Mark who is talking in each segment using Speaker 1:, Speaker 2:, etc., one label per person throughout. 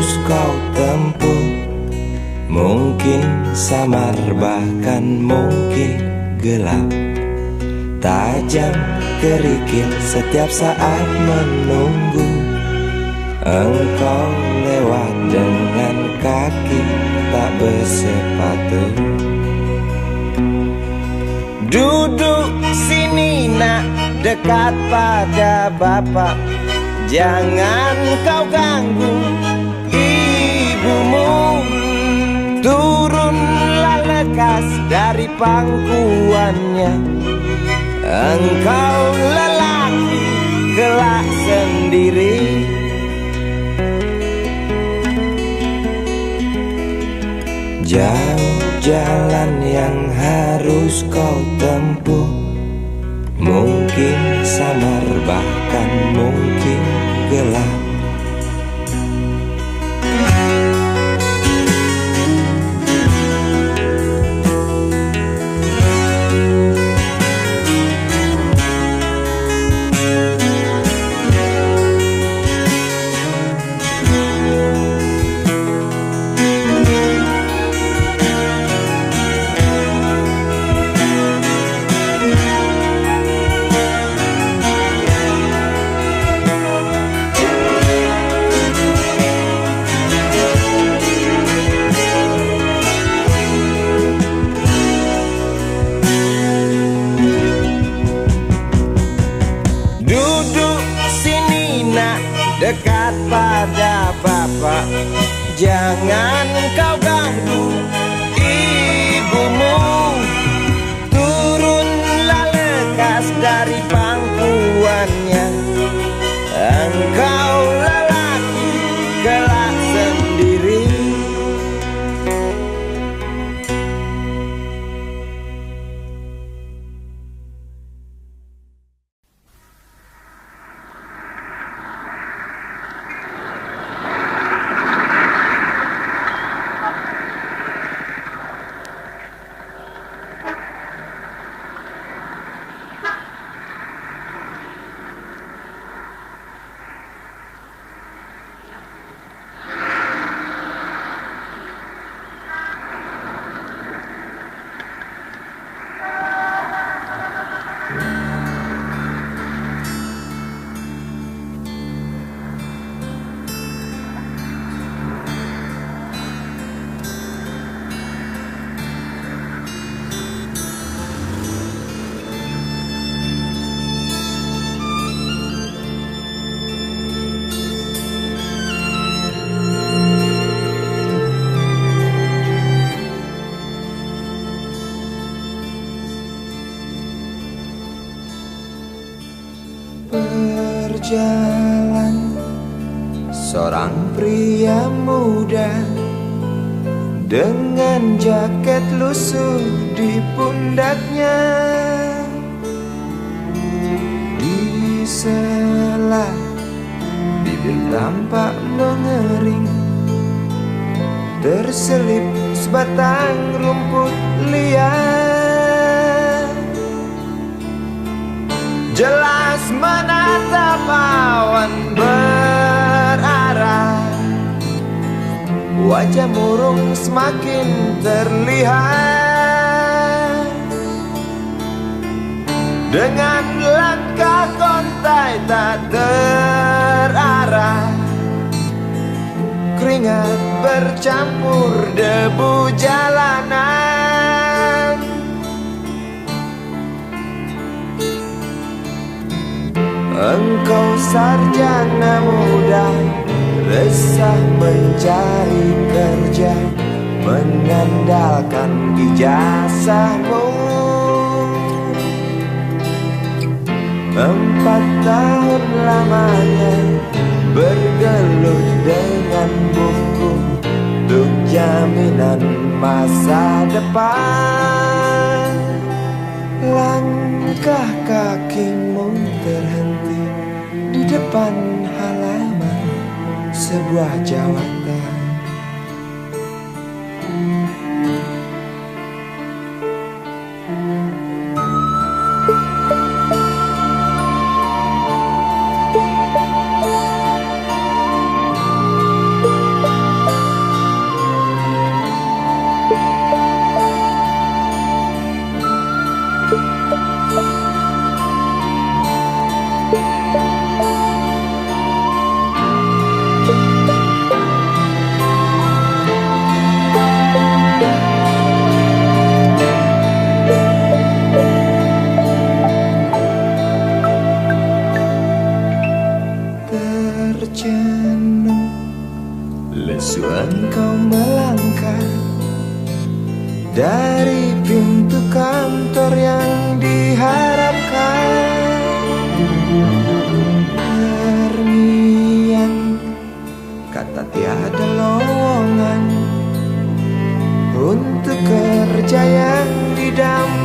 Speaker 1: harus kau tempuh. Mungkin samar bahkan mungkin gelap, tajam kerikil setiap saat menunggu. Engkau lewat dengan kaki tak bersepatu. Duduk sini nak, dekat pada bapak. Jangan kau ganggu ibumu. Turunlah lekas dari pangkuannya. Engkau lelaki kelak sendiri. Jauh jalan yang harus kau tempuh. Mungkin samar bahkan mungkin gelap. Dekat pada bapak, jangan kau ganggu ibumu. Turunlah lekas dari pangkuannya. Engkau lelaki kelak sendiri. Berjalan seorang pria muda dengan jaket lusuh di pundaknya. Di sela bibir tampak mengering, terselip sebatang rumput liar. Jelas menatap awan berarah, wajah murung semakin terlihat. Dengan langkah kontai tak terarah, keringat bercampur debu jalanan. Engkau sarjana muda, resah mencari kerja, mengandalkan ijazahmu. 4 tahun lamanya bergelut dengan buku untuk jaminan masa depan. Langkah kakimu terhenti di depan halaman sebuah jawatan. Lesu engkau melangkah dari pintu kantor yang diharapkan. Terngiang kata tiada lowongan untuk kerja yang didambakan.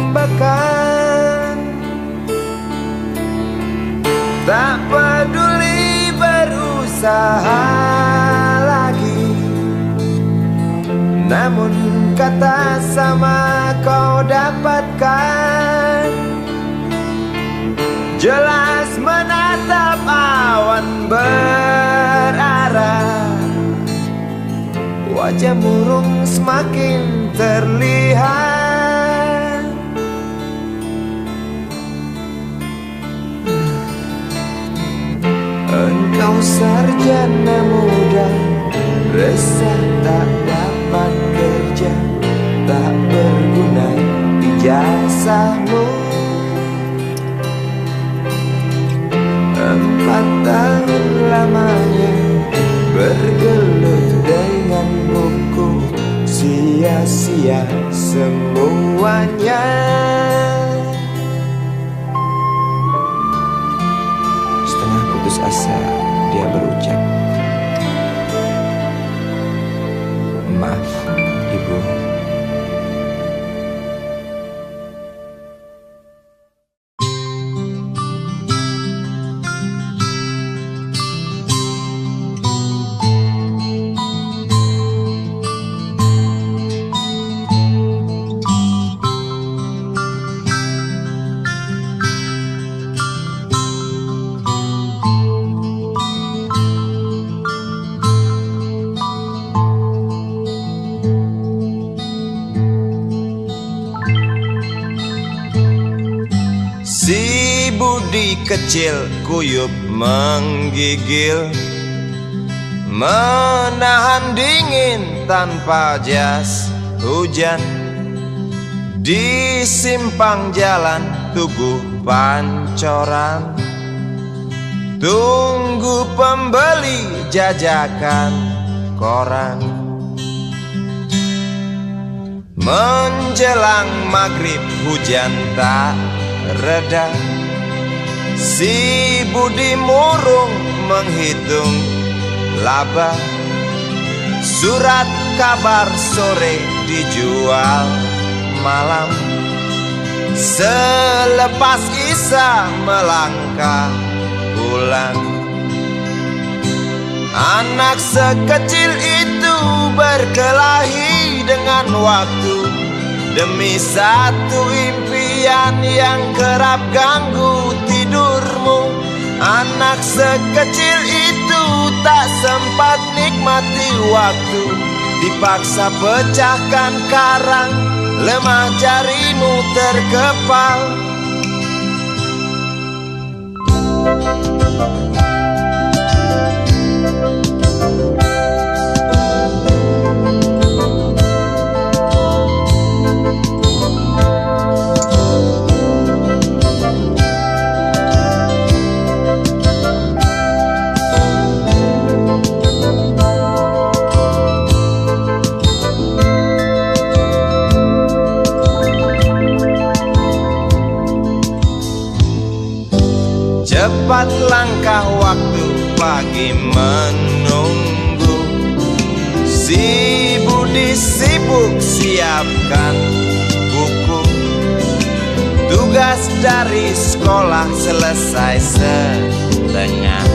Speaker 1: Tak peduli berusaha lagi, namun kata sama kau dapatkan. Jelas menatap awan berarah, wajah murung semakin terlihat. Engkau sarjana muda, resah tak dapat kerja, tak berguna ijazahmu. 4 tahun lamanya bergelut dengan buku, sia-sia semuanya. Setengah putus asa dia berucap, "Maaf, Ibu." Si Budi kecil kuyup menggigil, menahan dingin tanpa jas hujan. Di simpang jalan Tugu Pancoran, tunggu pembeli jajakan koran. Menjelang maghrib hujan tak reda, si Budi murung menghitung laba. Surat kabar sore dijual malam, selepas Isya melangkah pulang. Anak sekecil itu berkelahi dengan waktu demi satu impian yang kerap ganggu tidurmu. Anak sekecil itu tak sempat nikmati waktu, dipaksa pecahkan karang, lemah jarimu terkepal. Cepat langkah waktu, pagi menunggu. Si Budi sibuk siapkan buku, tugas dari sekolah selesai setengah.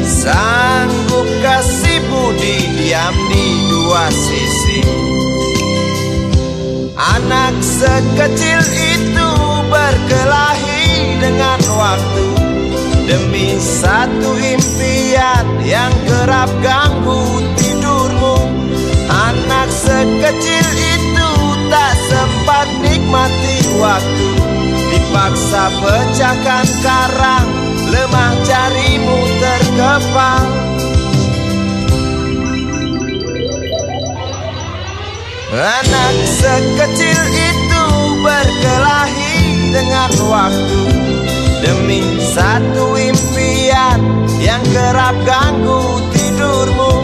Speaker 1: Sanggupkah si Budi diam di dua sisi? Anak sekecil itu berkelahi dengan waktu demi satu impian yang kerap ganggu tidurmu. Anak sekecil itu tak sempat nikmati waktu, dipaksa pecahkan karang, lemah jarimu terkepal. Anak sekecil itu berkelahi dengan waktu demi satu impian yang kerap ganggu tidurmu.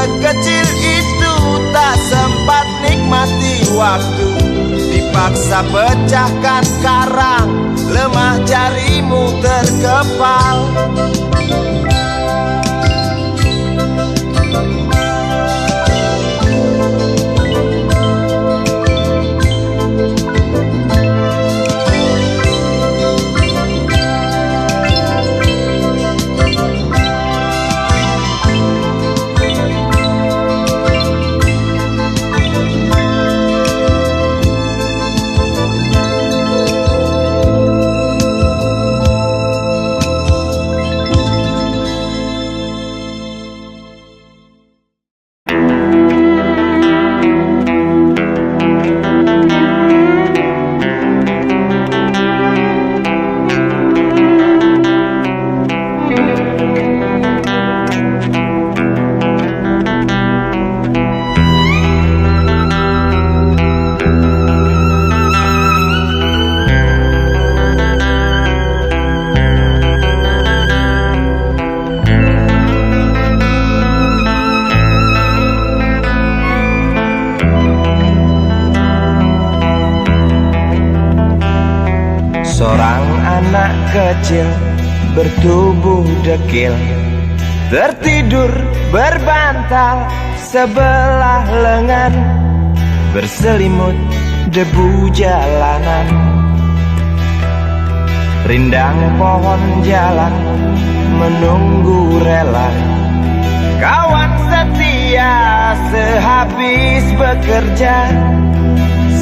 Speaker 1: sekecil itu tak sempat nikmati waktu. Dipaksa pecahkan karang, lemah jarimu terkepal.
Speaker 2: Seorang anak kecil bertubuh dekil tertidur berbantal sebelah lengan, berselimut debu jalanan. Rindang pohon jalan menunggu rela, kawan setia sehabis bekerja.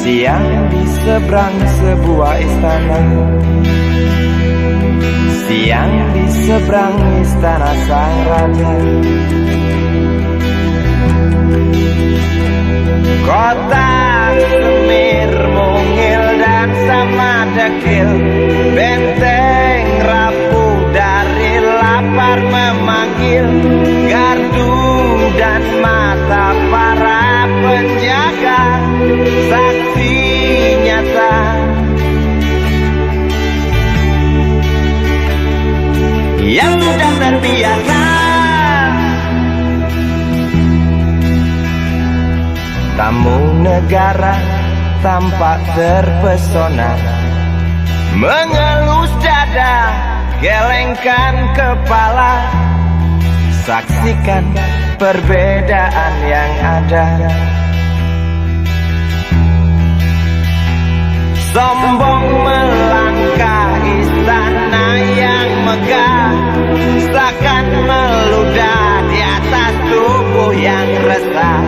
Speaker 2: Siang di seberang sebuah istana, siang di seberang istana sang raja. Kota Semir mungil dan sama dekil, benteng rapuh dari lapar memanggil. Gardu dan mata para penjaga, saksi nyata yang sudah terbiasa. Tamu negara tampak terpesona, mengelus dada, gelengkan kepala. Saksikan perbedaan yang ada. Sombong melangkah istana yang megah, seakan meludah di atas tubuh yang resah.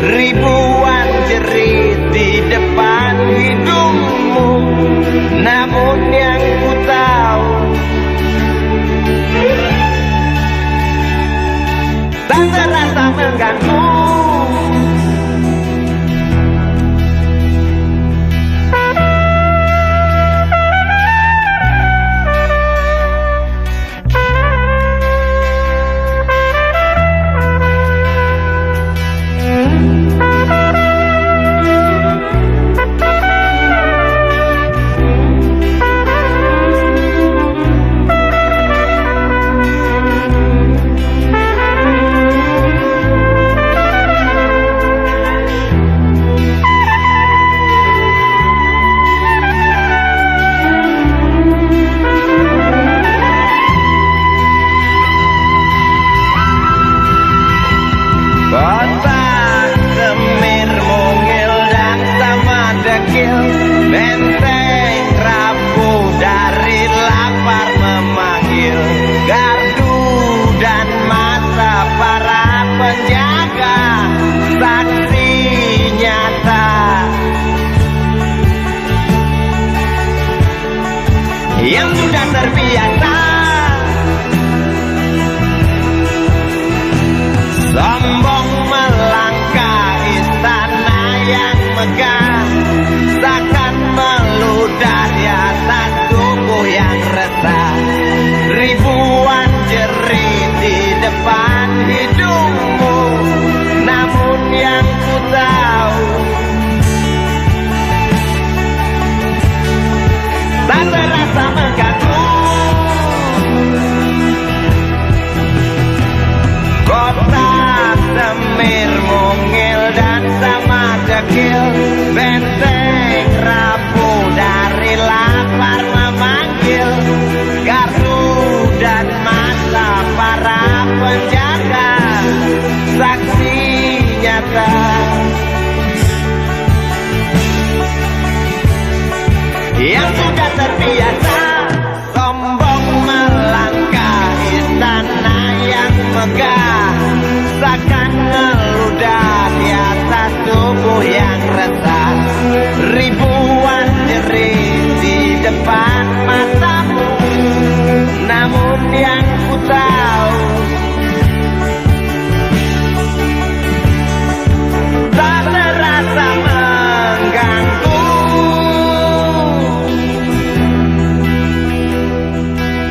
Speaker 2: Ribuan jerit di depan hidungmu, namun yang ku tahu tak terasa mengganggu.
Speaker 1: megah seakan ngeludah di atas tubuh yang resah. Ribuan jerit di depan matamu, namun yang ku tahu tak terasa mengganggu.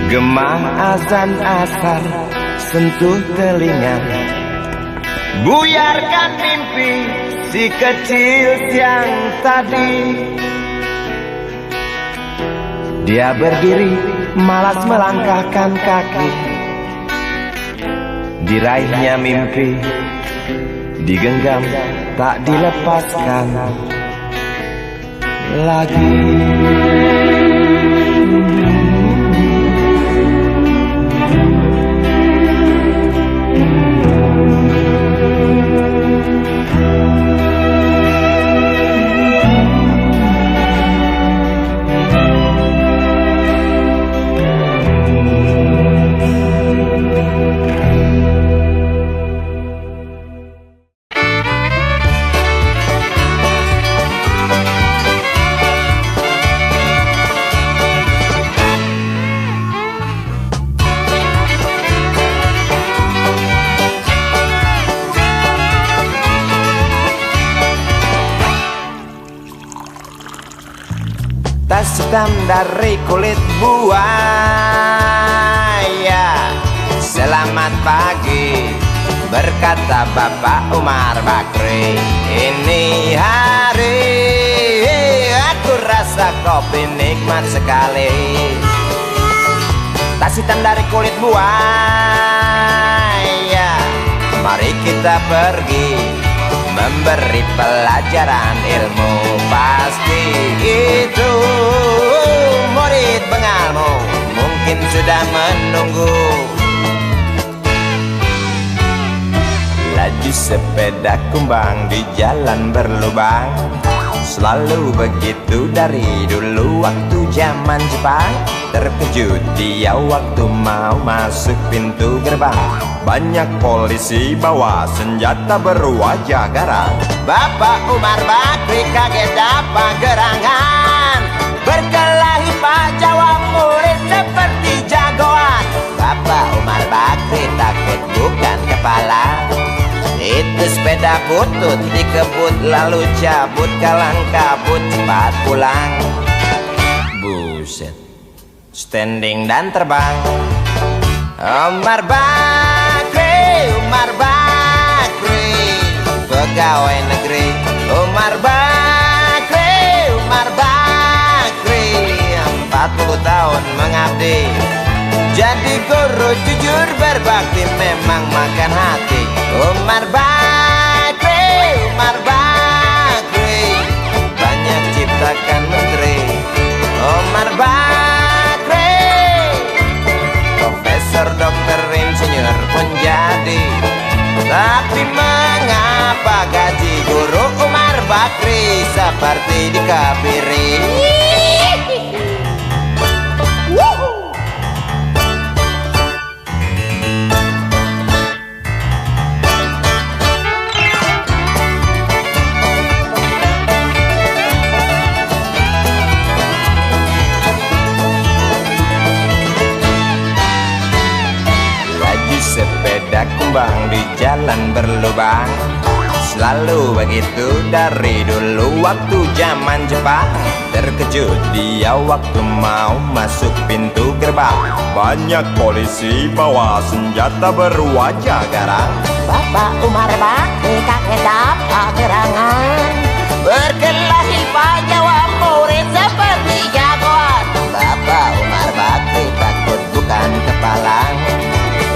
Speaker 2: Gema azan asar sentuh telinga,
Speaker 1: buyarkan mimpi si kecil yang tadi.
Speaker 2: dia berdiri malas melangkahkan kaki. Diraihnya mimpi, digenggam tak dilepaskan lagi.
Speaker 1: Tas hitam dari kulit buaya. Selamat pagi, berkata Bapak Umar Bakri. Ini hari aku rasa kopi nikmat sekali. Tas hitam dari kulit buaya, mari kita pergi memberi pelajaran ilmu. Pasti itu murid bengalmu mungkin sudah menunggu. Laju sepeda kumbang di jalan berlubang, selalu begitu dari dulu waktu zaman Jepang. Terkejut dia waktu mau masuk pintu gerbang, banyak polisi bawa senjata berwajah garang. Bapak Umar Bakri kaget dapat gerangan, berkelahi Pak jawab murid seperti jagoan. Bapak Umar Bakri takut bukan kepala, itu sepeda butut dikebut lalu cabut kalang kabut cepat pulang. Buset, standing dan terbang. Umar Bakri, Umar Bakri, pegawai negeri. Umar Bakri, Umar Bakri, 40 tahun mengabdi jadi guru jujur berbakti, memang makan hati. Umar Bakri, Umar Bakri, banyak ciptakan menteri. Umar Bakri, profesor, dokter, insinyur pun jadi. Tapi mengapa gaji guru Umar Bakri seperti dikebiri? Sepeda kumbang di jalan berlubang, selalu begitu dari dulu waktu zaman Jepang. Terkejut dia waktu mau masuk pintu gerbang, banyak polisi bawa senjata berwajah garang.
Speaker 3: Bapak Umar Bakri kaget dapat gerangan,
Speaker 1: Berkelahi Pak jawab murid seperti jagoan. Bapak Umar Bakri takut bukan kepala,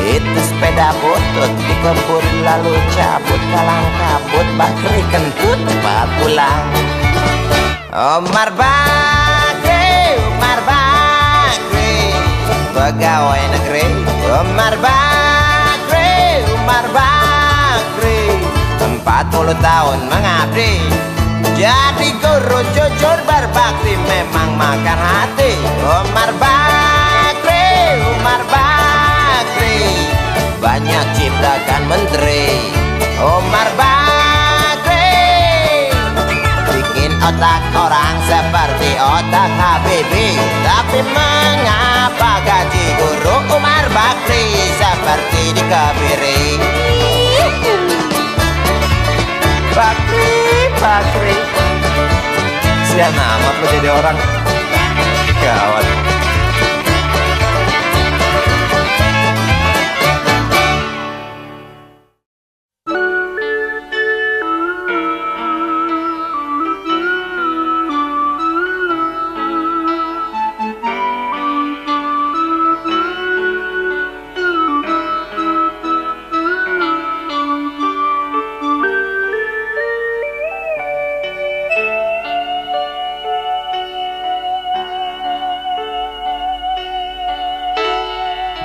Speaker 1: itu sepeda butut dikebut lalu cabut kalang kabut. Bakri kentut cepat pulang. Umar Bakri, Umar Bakri, pegawai negeri. Umar Bakri, Umar Bakri, 40 tahun mengabdi jadi guru jujur berbakti, memang makan hati. Umar Bakri, Umar Bakri, banyak banyak ciptakan menteri. Umar Bakri bikin otak orang seperti otak Habibie. Tapi mengapa gaji guru Umar Bakri seperti dikebiri? Bakri sian amat lo jadi orang. Gawat.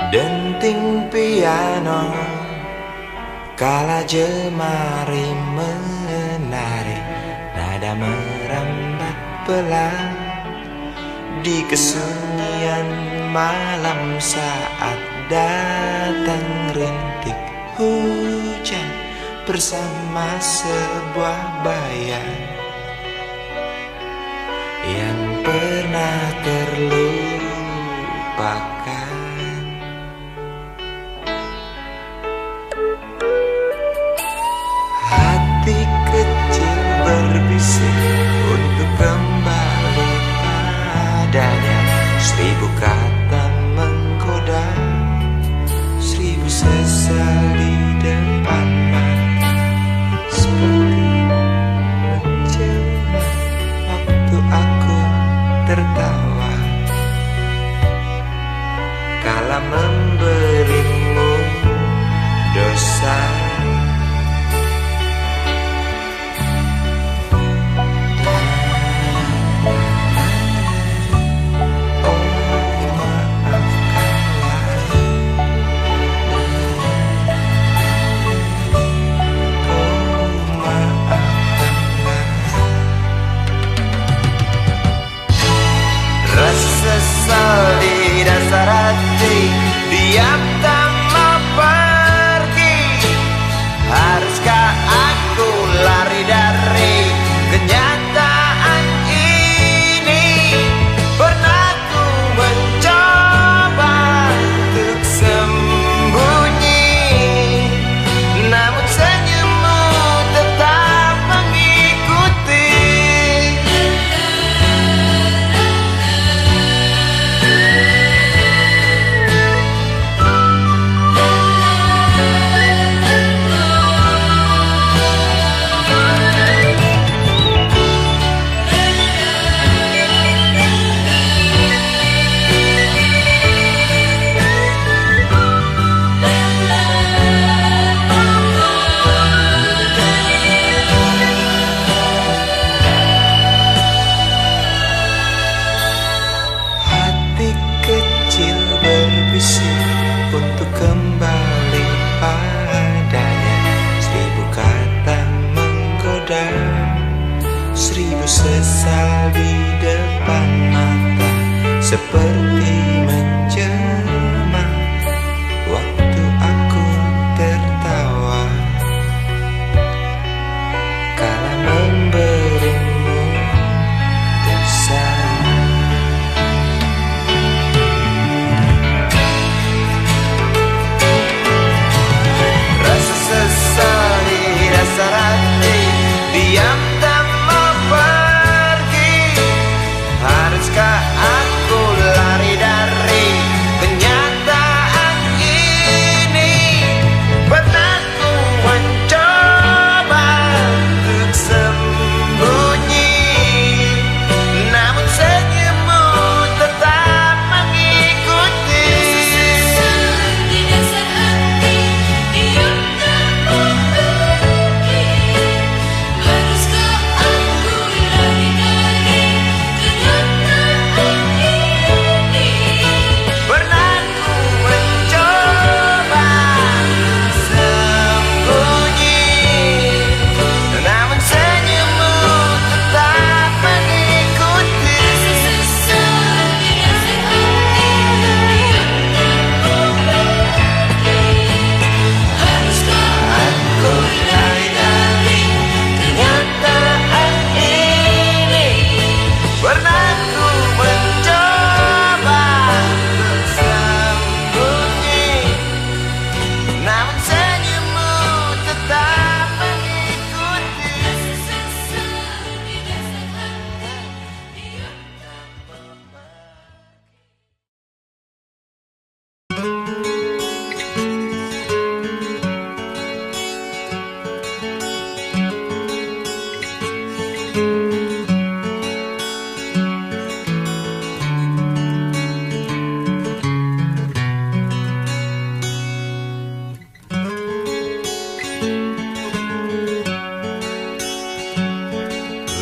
Speaker 1: Denting piano kala jemari menari, nada merambat pelan di kesunyian malam saat datang rintik hujan bersama sebuah bayang yang pernah terlupakan. Hati kecil berbisik untuk kembali padanya. 1000 kata menggoda, 1000 sesal di depan mata. Seperti menjelma waktu aku tertawa.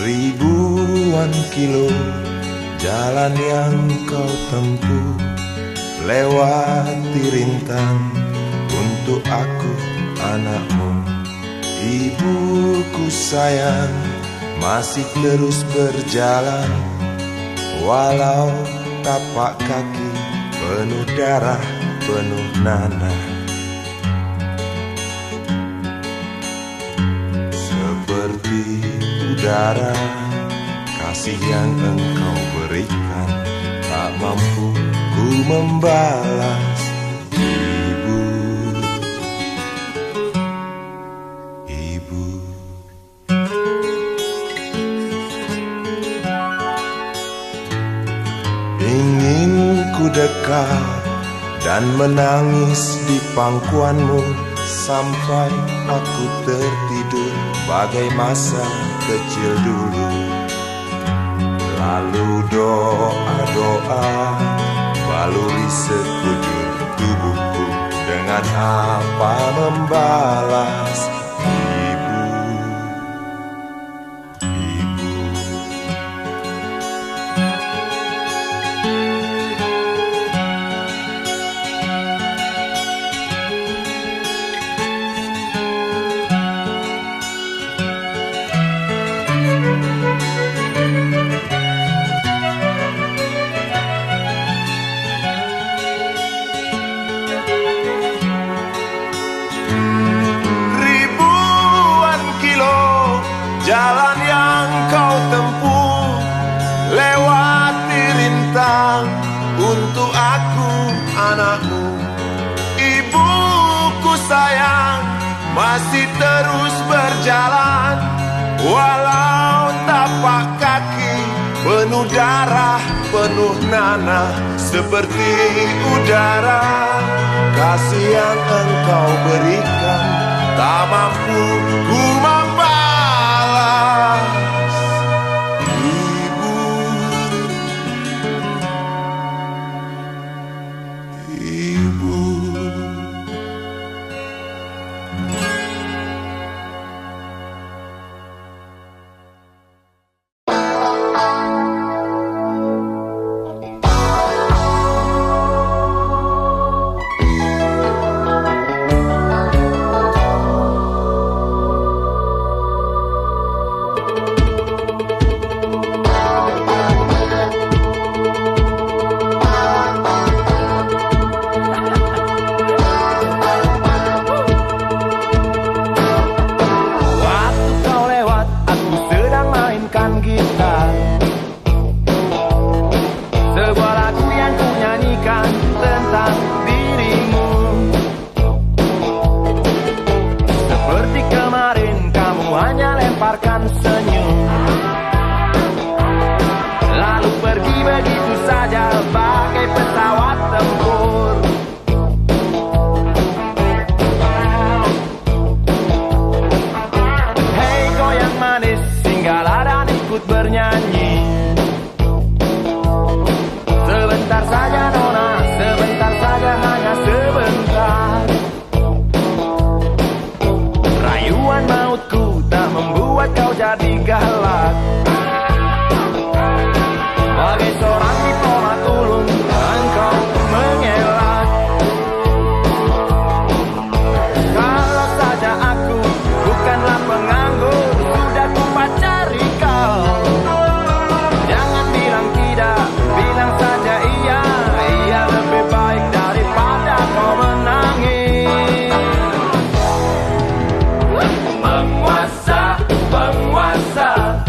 Speaker 4: Ribuan kilo jalan yang kau tempuh, lewati rintang untuk aku anakmu. Ibuku sayang masih terus berjalan, walau tapak kaki penuh darah, penuh nanah. Seperti udara, kasih yang engkau berikan tak mampu ku membalas. Ibu, ibu. Ingin ku dekat dan menangis di pangkuanmu sampai aku tertidur bagai masa kecil dulu. Lalu doa-doa baluri sekujur tubuhku, dengan apa membalas. Ibu, ibu. Jalan yang kau tempuh, lewati rintang untuk aku anakmu. Ibuku sayang masih terus berjalan, walau tapak kaki penuh darah, penuh nanah. Seperti udara, kasih yang engkau berikan tak mampu ku membalas.
Speaker 2: Penguasa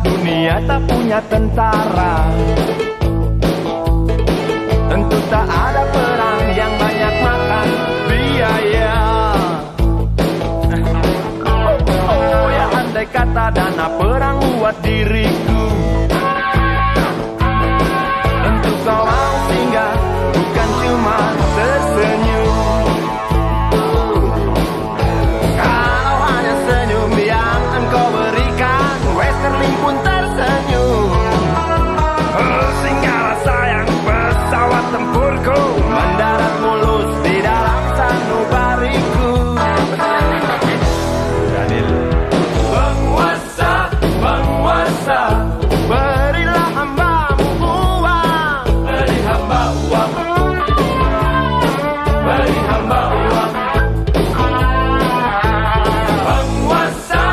Speaker 2: dunia tak punya tentara. Tentu tak ada perang yang banyak makan biaya. Oh ya, andai kata dana perang buat diriku, tentu kau mau singgah, bukan cuma tersenyum. Kalau hanya senyum yang engkau berikan, Westerling pun tersenyum. Singgahlah sayang, pesawat tempurku mendarat mulus di dalam sanubariku. Penguasa, penguasa, berilah hambamu uang. Beri hamba uang. Beri hamba uang. Penguasa,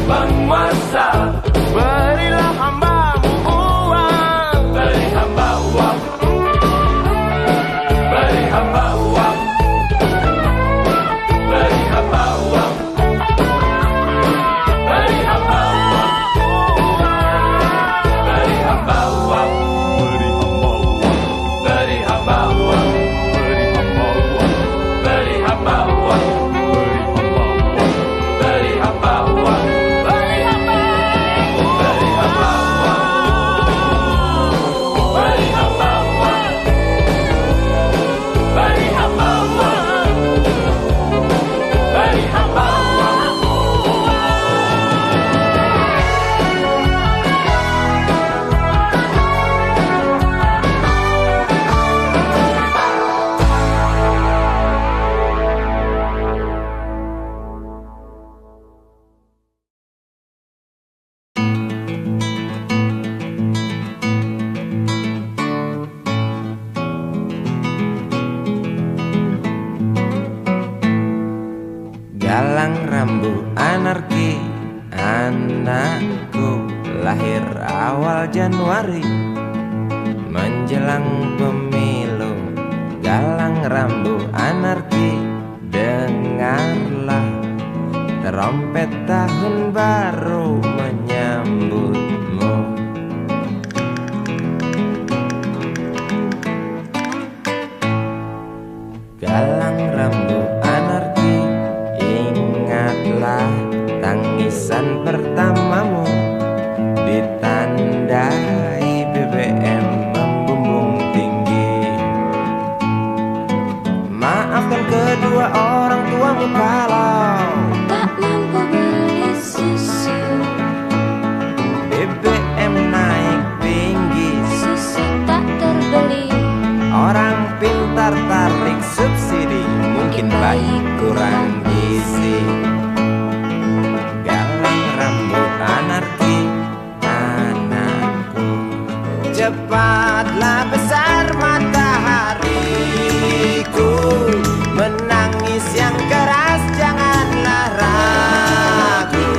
Speaker 2: penguasa, berilah hambamu uang. Beri hamba uang. Beri hamba uang. Beri hamba uang. Beri hamba uang. Beri hamba uang. Beri hamba uang. Beri hamba uang. Beri hamba uang. Beri hamba. Beri hamba uang. Beri hamba uang. Beri hamba uang. Beri hamba uang.
Speaker 1: Galang rambu anarki, anakku lahir awal Januari menjelang pemilu. Galang rambu anarki, dengarlah terompet tahun baru menyambutmu. Galang rambu anarki, ingatlah tangisan pertamamu ditandai BBM membumbung tinggi. Maafkan kedua orang tuamu kalau
Speaker 5: tak mampu beli susu.
Speaker 1: BBM naik tinggi,
Speaker 5: Susu tak terbeli.
Speaker 1: orang pintar tarik subsidi, mungkin baik kurang gizi. Galang rambu anarki, anakku, cepatlah besar matahariku. Menangis yang keras janganlah ragu,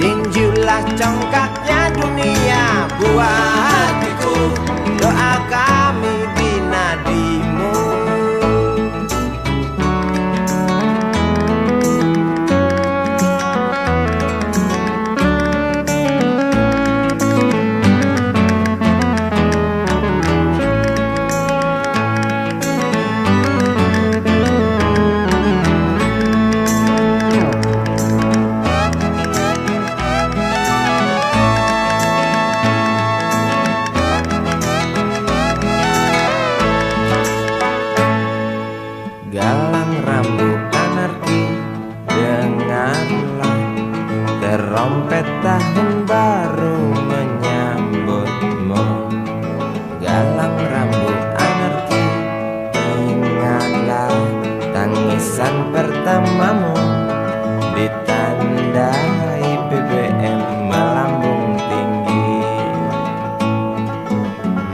Speaker 1: tinjulah congkaknya dunia buat hatiku. Doa kami binadimu. Galang rambu anarki, dengarlah terompet tahun baru menyambutmu. Galang rambu anarki, ingatlah tangisan pertamamu ditandai BBM melambung tinggi.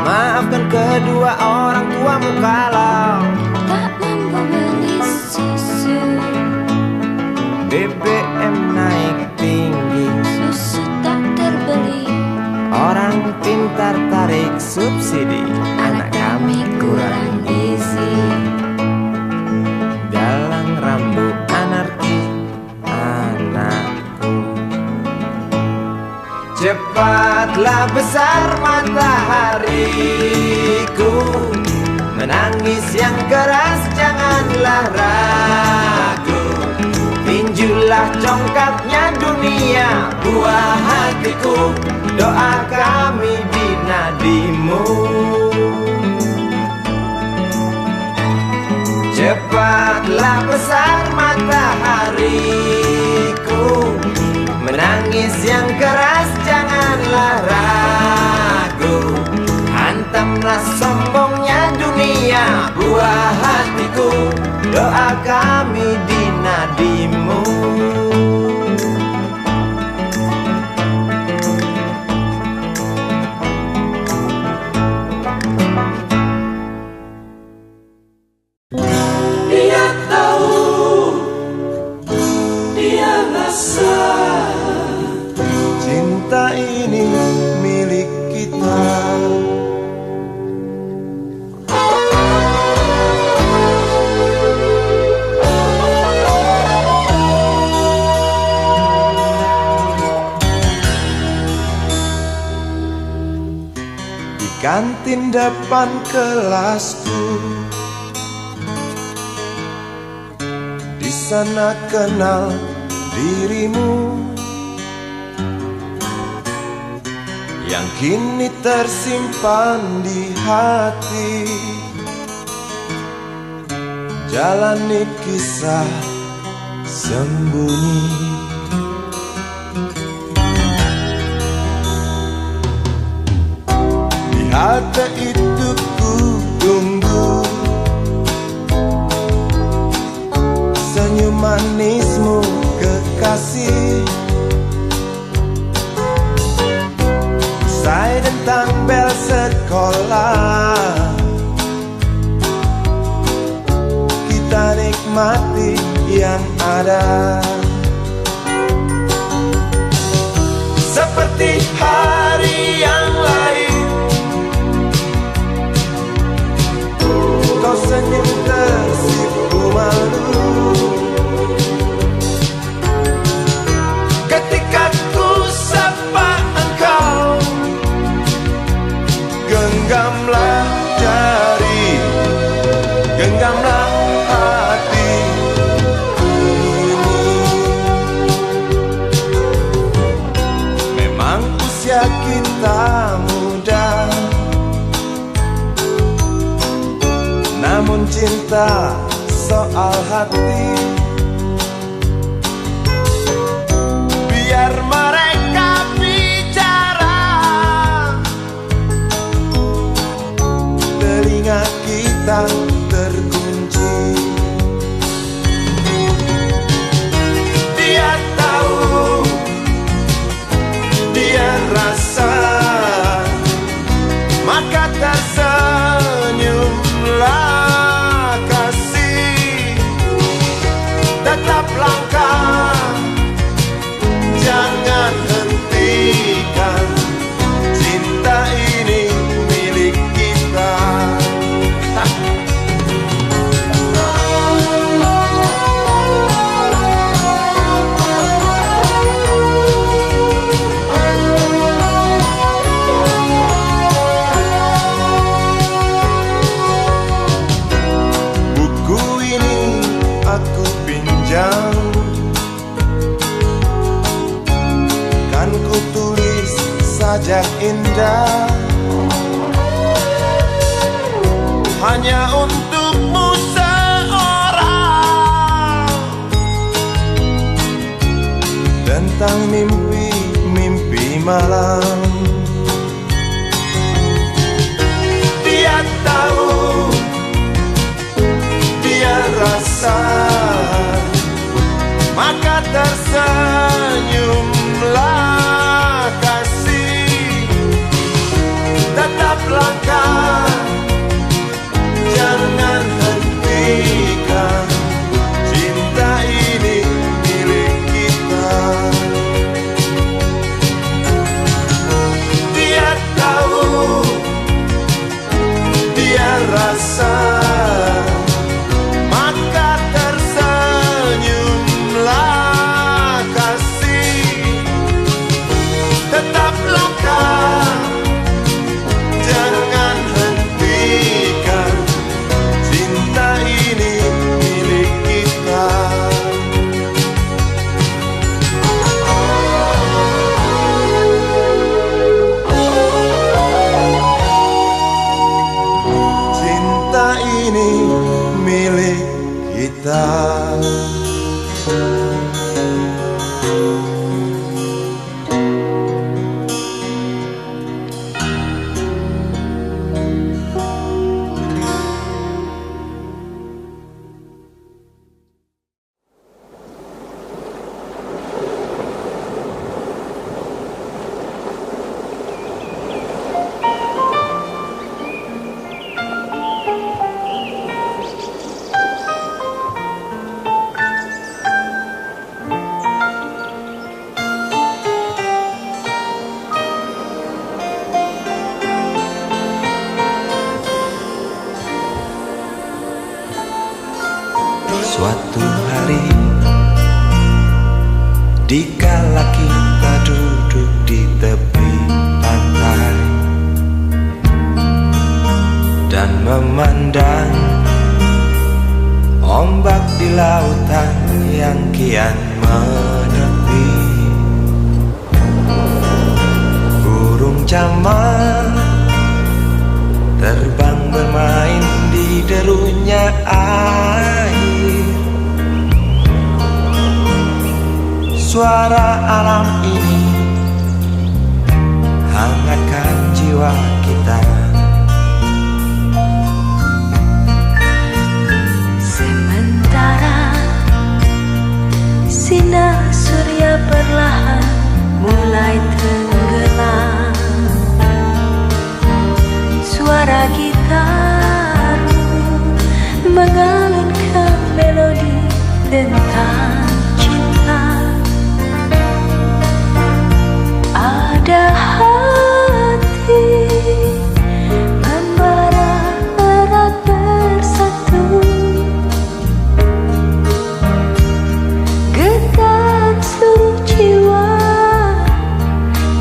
Speaker 1: Maafkan kedua orang tuamu kalau
Speaker 5: Tak mampu beli susu.
Speaker 1: BBM naik tinggi,
Speaker 5: Susu tak terbeli.
Speaker 1: orang pintar tarik subsidi, anak kami kurang gizi. Galang rambu anarki, anakku, cepat Cepatlah besar matahariku, menangis yang keras janganlah ragu. Tinjulah congkaknya dunia, buah hatiku, doa kami di nadimu. Cepatlah besar matahariku, menangis yang keras janganlah ragu. Hantamlah sombongnya dunia, buah hatiku, doa kami di nadimu.
Speaker 2: Dia tahu, dia rasa
Speaker 4: cinta ini milik kita. Di kantin depan kelasku, di sana kenal dirimu, yang kini tersimpan di hati. Jalani kisah sembunyi. Di halte itu ku tunggu senyum manismu kekasih. Usai tentang bel sekolah, kita nikmati yang ada. Seperti hari yang lain, kau senyum tersipu malu ketika ku sapa engkau. Genggamlah jari, genggamlah hati ini. Memang usia kita muda, namun cinta soal hati. Biar mereka bicara, telinga kita terkunci. Dia tahu, dia rasa, maka tersenyumlah kasih. Tetap langkah, jangan hentikan, cinta ini milik kita. Buku ini aku pinjam, kan ku tulis sajak indah, hanya untukmu seorang, tentang mimpi-mimpi malam. Dia tahu, dia rasa, maka tersenyumlah kasih. Tetap langkah, jangan hentikan, cinta ini milik kita. Dia tahu, dia rasa, maka tersenyumlah kasih. milik kita. Suatu hari, dikala kita duduk di tepi pantai dan memandang ombak di lautan yang kian menepi, burung camar terbang bermain di derunya air. Suara alam ini hangatkan jiwa kita.
Speaker 5: Sementara sinar surya perlahan mulai tenggelam, suara gitar mengalunkan melodi tentang cinta. Ada hati membara erat bersatu, getar seluruh jiwa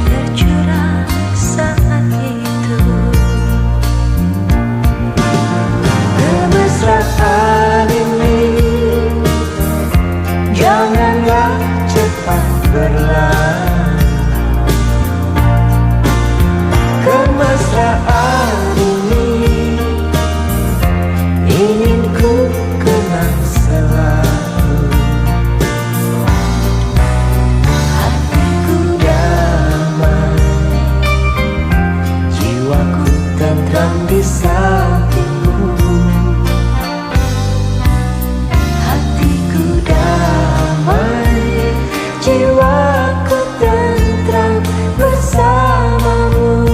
Speaker 5: tercurah saat itu.
Speaker 4: Kemesraan ini janganlah cepat berlalu. Kemesraan ini ingin ku kenang selalu. Hatiku damai, jiwaku tentram di sampingmu.
Speaker 5: Hatiku damai,
Speaker 4: Jiwaku tentram bersamamu.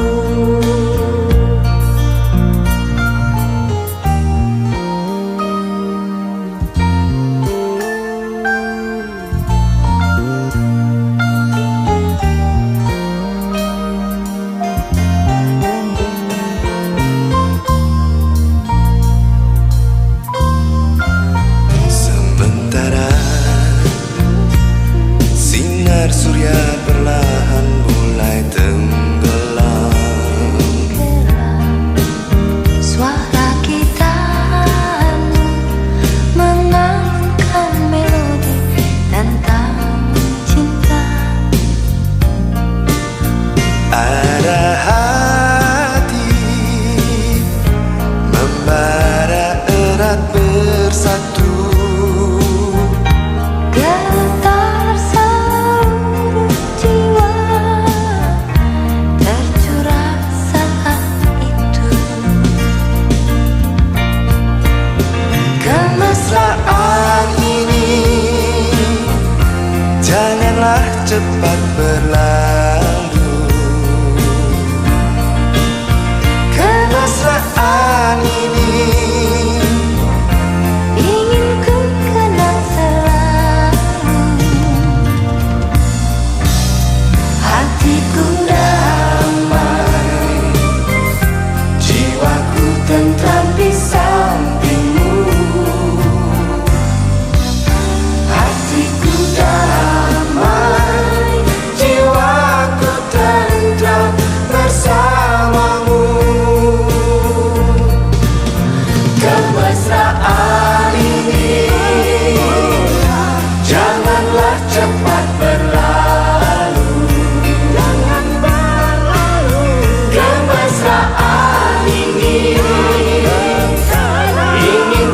Speaker 4: Sementara sinar surya perlahan mulai tenggelam,
Speaker 5: suara gitar mengalunkan melodi tentang cinta.
Speaker 4: ada hati membara erat bersatu,
Speaker 5: Getar seluruh jiwa tercurah saat itu.
Speaker 4: Kemesraan ini janganlah cepat berlalu. Kemesraan ini
Speaker 5: Ingin ku kenang selalu.
Speaker 4: hatiku damai, jiwaku tentram di sampingmu. Hatiku damai, jiwaku tentram bersamamu. Kemesraan ini janganlah cepat berlalu. Jangan berlalu. Kemesraan ini ingin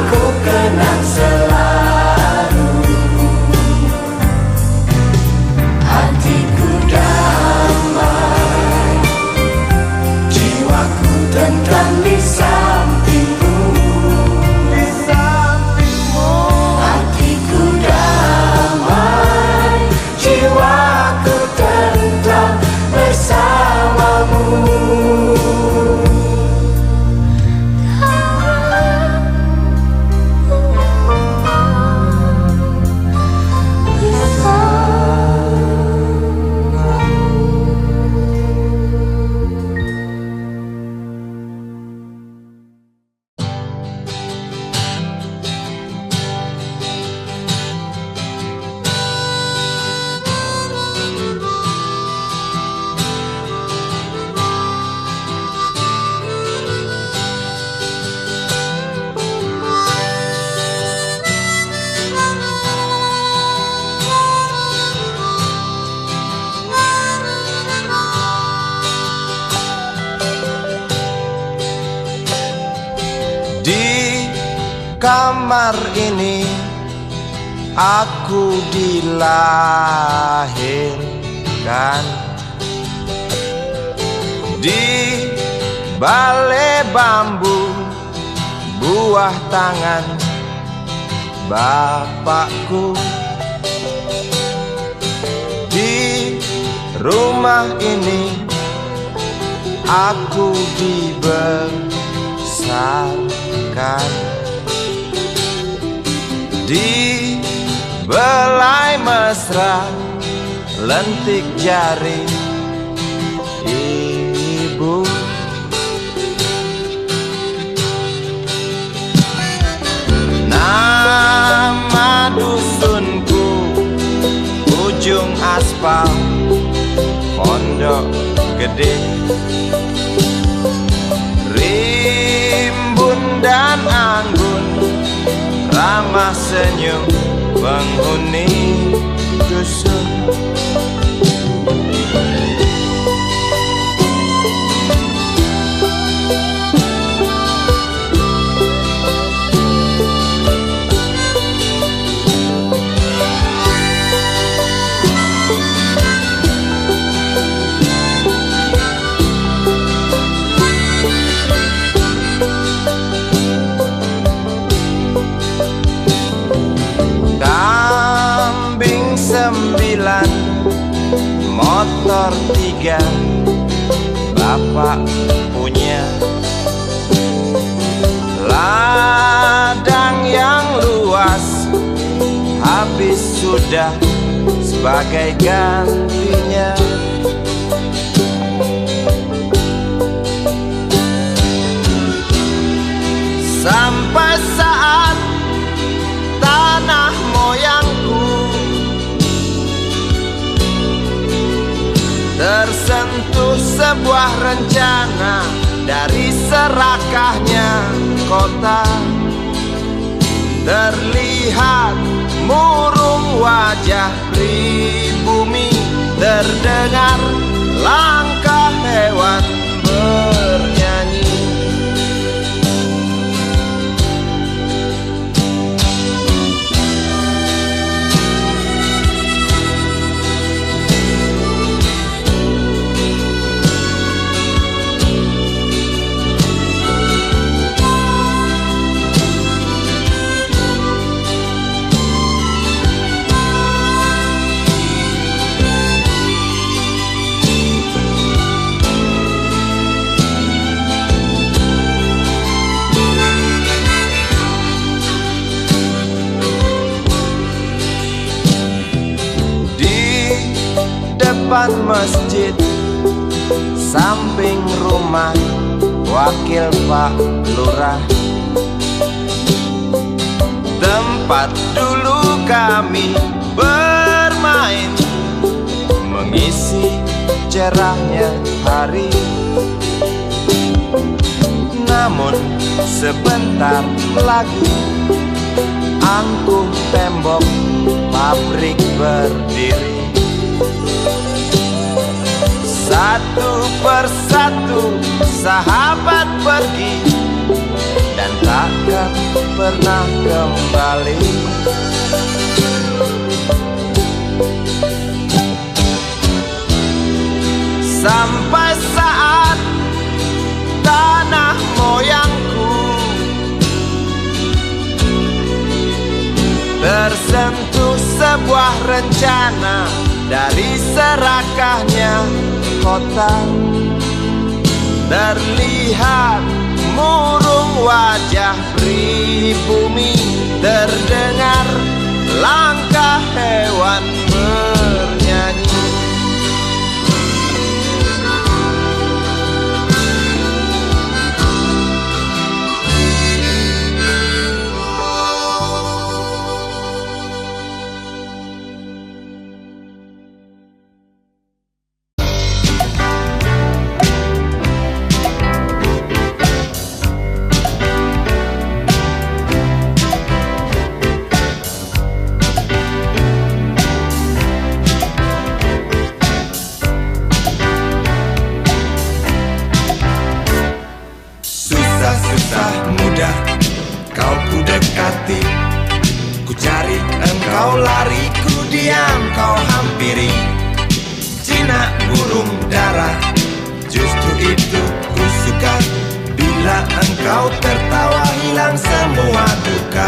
Speaker 4: kamar ini aku dilahirkan. Di balai bambu buah tangan bapakku. Di rumah ini aku dibesarkan. Di belai mesra lentik jari ibu. Nama dusunku ujung aspal Pondok Gede. Rimbun dan anggun ramah senyum penghuni dusun. Kambing 9, motor 3 bapak punya. Ladang yang luas habis sudah sebagai gantinya. Sampai saat tanah moyangku tersentuh sebuah rencana dari serakahnya kota. Terlihat murung wajah pribumi, terdengar langkah hewan bernyanyi. Depan masjid samping rumah wakil Pak Lurah, tempat dulu kami bermain mengisi cerahnya hari. Namun sebentar lagi angkuh tembok pabrik berdiri. Satu persatu sahabat pergi dan takkan pernah kembali. Sampai saat tanah moyangku tersentuh sebuah rencana dari serakahnya kota. Terlihat murung wajah pribumi, terdengar langkah hewan bernyanyi. Kau lari, ku diam, kau hampiri. Jinak burung dara, justru itu ku suka. Bila engkau tertawa, hilang semua duka.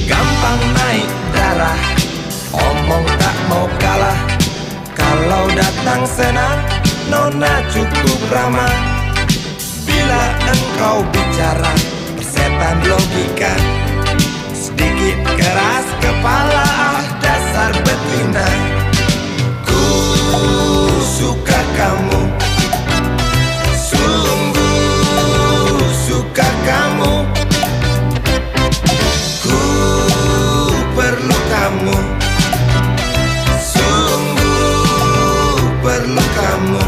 Speaker 4: Gampang naik darah, omong tak mau kalah. Kalau datang senang, nona cukup ramah. Bila engkau bicara, persetan logika. Sedikit keras kepala, dasar betina. Ku suka kamu, sungguh suka kamu. Ku perlu kamu, sungguh perlu kamu.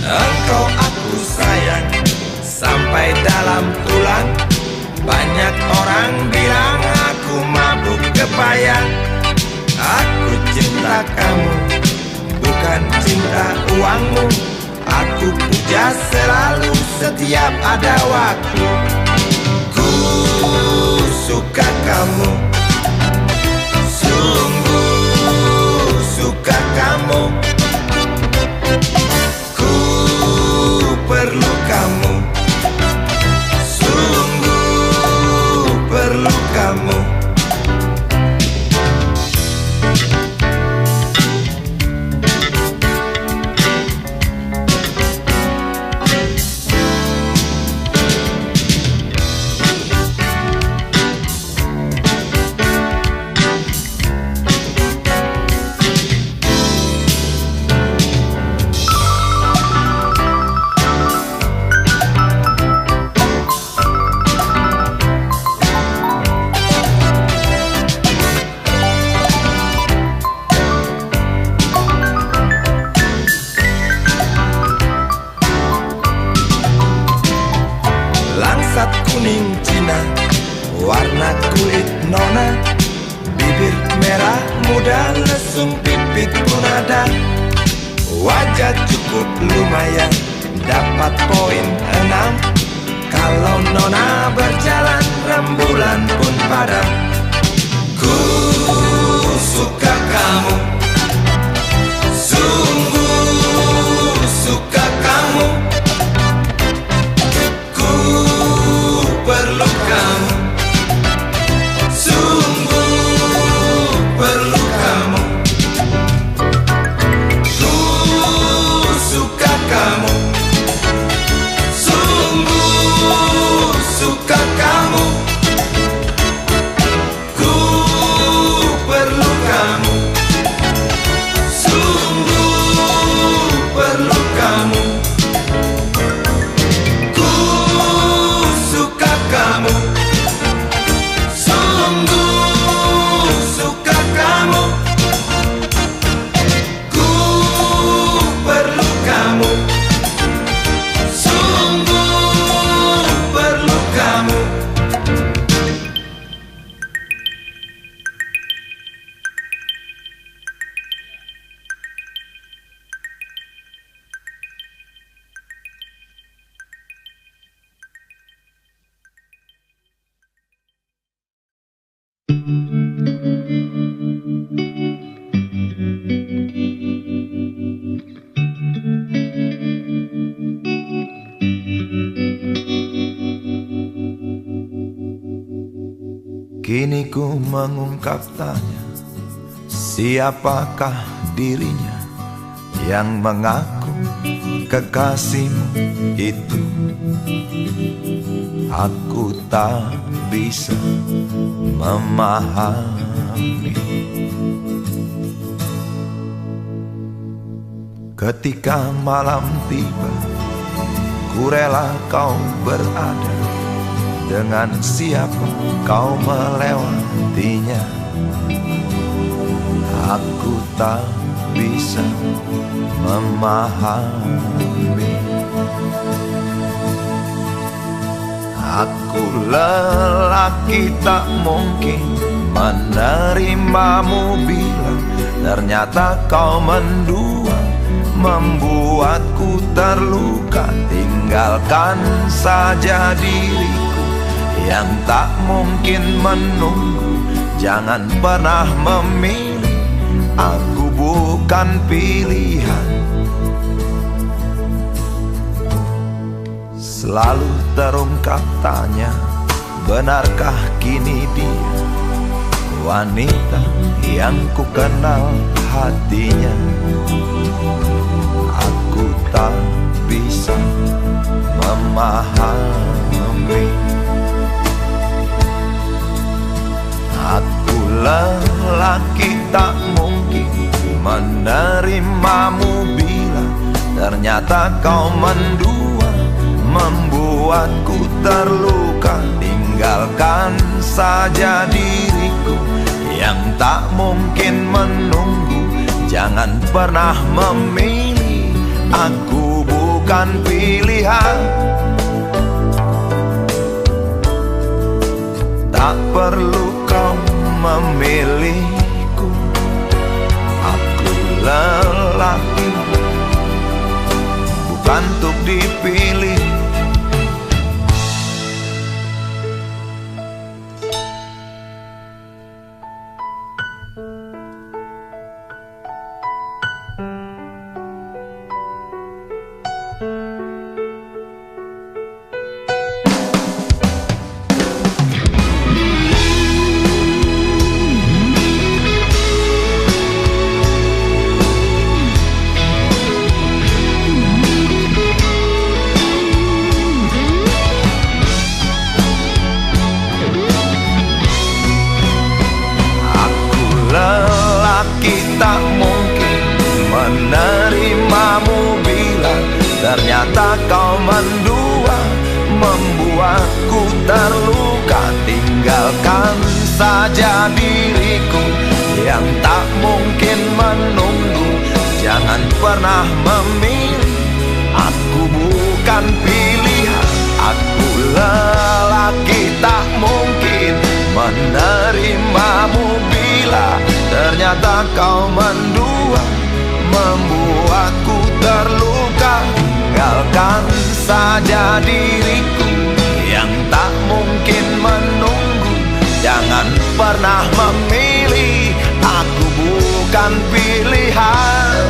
Speaker 4: Engkau aku sayang, sampai dalam tulang. Banyak orang bilang aku mabuk kepayang. Aku cinta kamu, bukan cinta uangmu. Aku puja selalu setiap ada waktu. Ku suka kamu, sungguh suka kamu. Ku perlu kamu, sungguh perlu kamu. Langsat kuning Cina, warna kulit nona. Bibir merah muda, lesung pipit pun ada. Wajah cukup lumayan, dapat poin 6. Kalau nona berjalan, rembulan pun padam. Ku suka kamu, sungguh suka kamu. Perlu kamu, sungguh perlu kamu. Ku suka kamu, sungguh suka kamu. Ku perlu kamu, sungguh perlu kamu. Kamu, sungguh suka kamu. Ku perlu kamu, sungguh perlu kamu. Kini ku mengungkap tanya, siapakah dirinya yang mengaku kekasihmu itu? Aku tak bisa memahami. Ketika malam tiba, ku rela kau berada. Dengan siapa kau melewatinya? Aku tak bisa memahami. Aku lelaki tak mungkin menerimamu bila ternyata kau mendua, membuatku terluka. Tinggalkan saja diriku yang tak mungkin menunggu. Jangan pernah memilih, aku bukan pilihan. Selalu terungkap tanya, benarkah kini dia wanita yang ku kenal hatinya? Aku tak bisa memahami. Aku lelaki tak mungkin menerimamu bila ternyata kau mendua, membuatku terluka. Tinggalkan saja diriku yang tak mungkin menunggu. Jangan pernah memilih, aku bukan pilihan. Tak perlu kau memilihku, aku lelaki bukan untuk dipilih. Tak mungkin menerimamu bila ternyata kau mendua, membuatku terluka. Tinggalkan saja diriku yang tak mungkin menunggu. Jangan pernah memilih, aku bukan pilihan. Aku lelaki tak mungkin menerimamu bila ternyata kau mendua, membuatku terluka. Tinggalkan saja diriku yang tak mungkin menunggu. Jangan pernah memilih, aku bukan pilihan.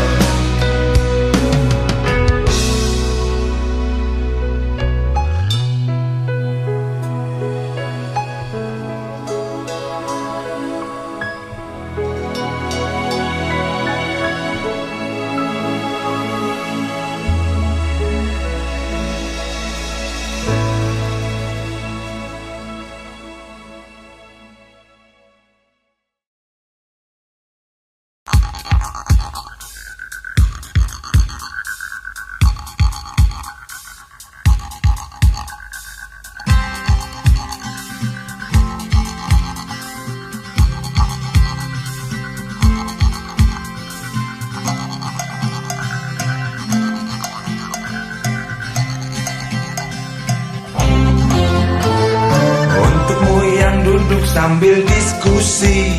Speaker 4: Sambil diskusi,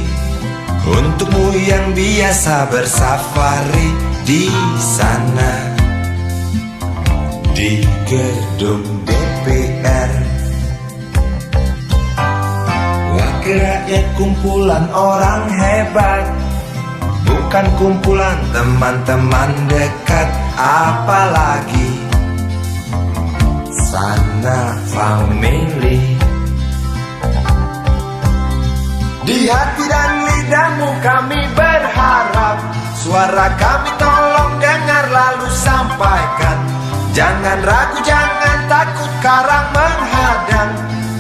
Speaker 4: untukmu yang biasa bersafari di sana, di gedung DPR. Wakil rakyat kumpulan orang hebat, bukan kumpulan teman-teman dekat. Apalagi sana family. Di hati dan lidahmu kami berharap, suara kami tolong dengar lalu sampaikan. Jangan ragu, jangan takut karang menghadang.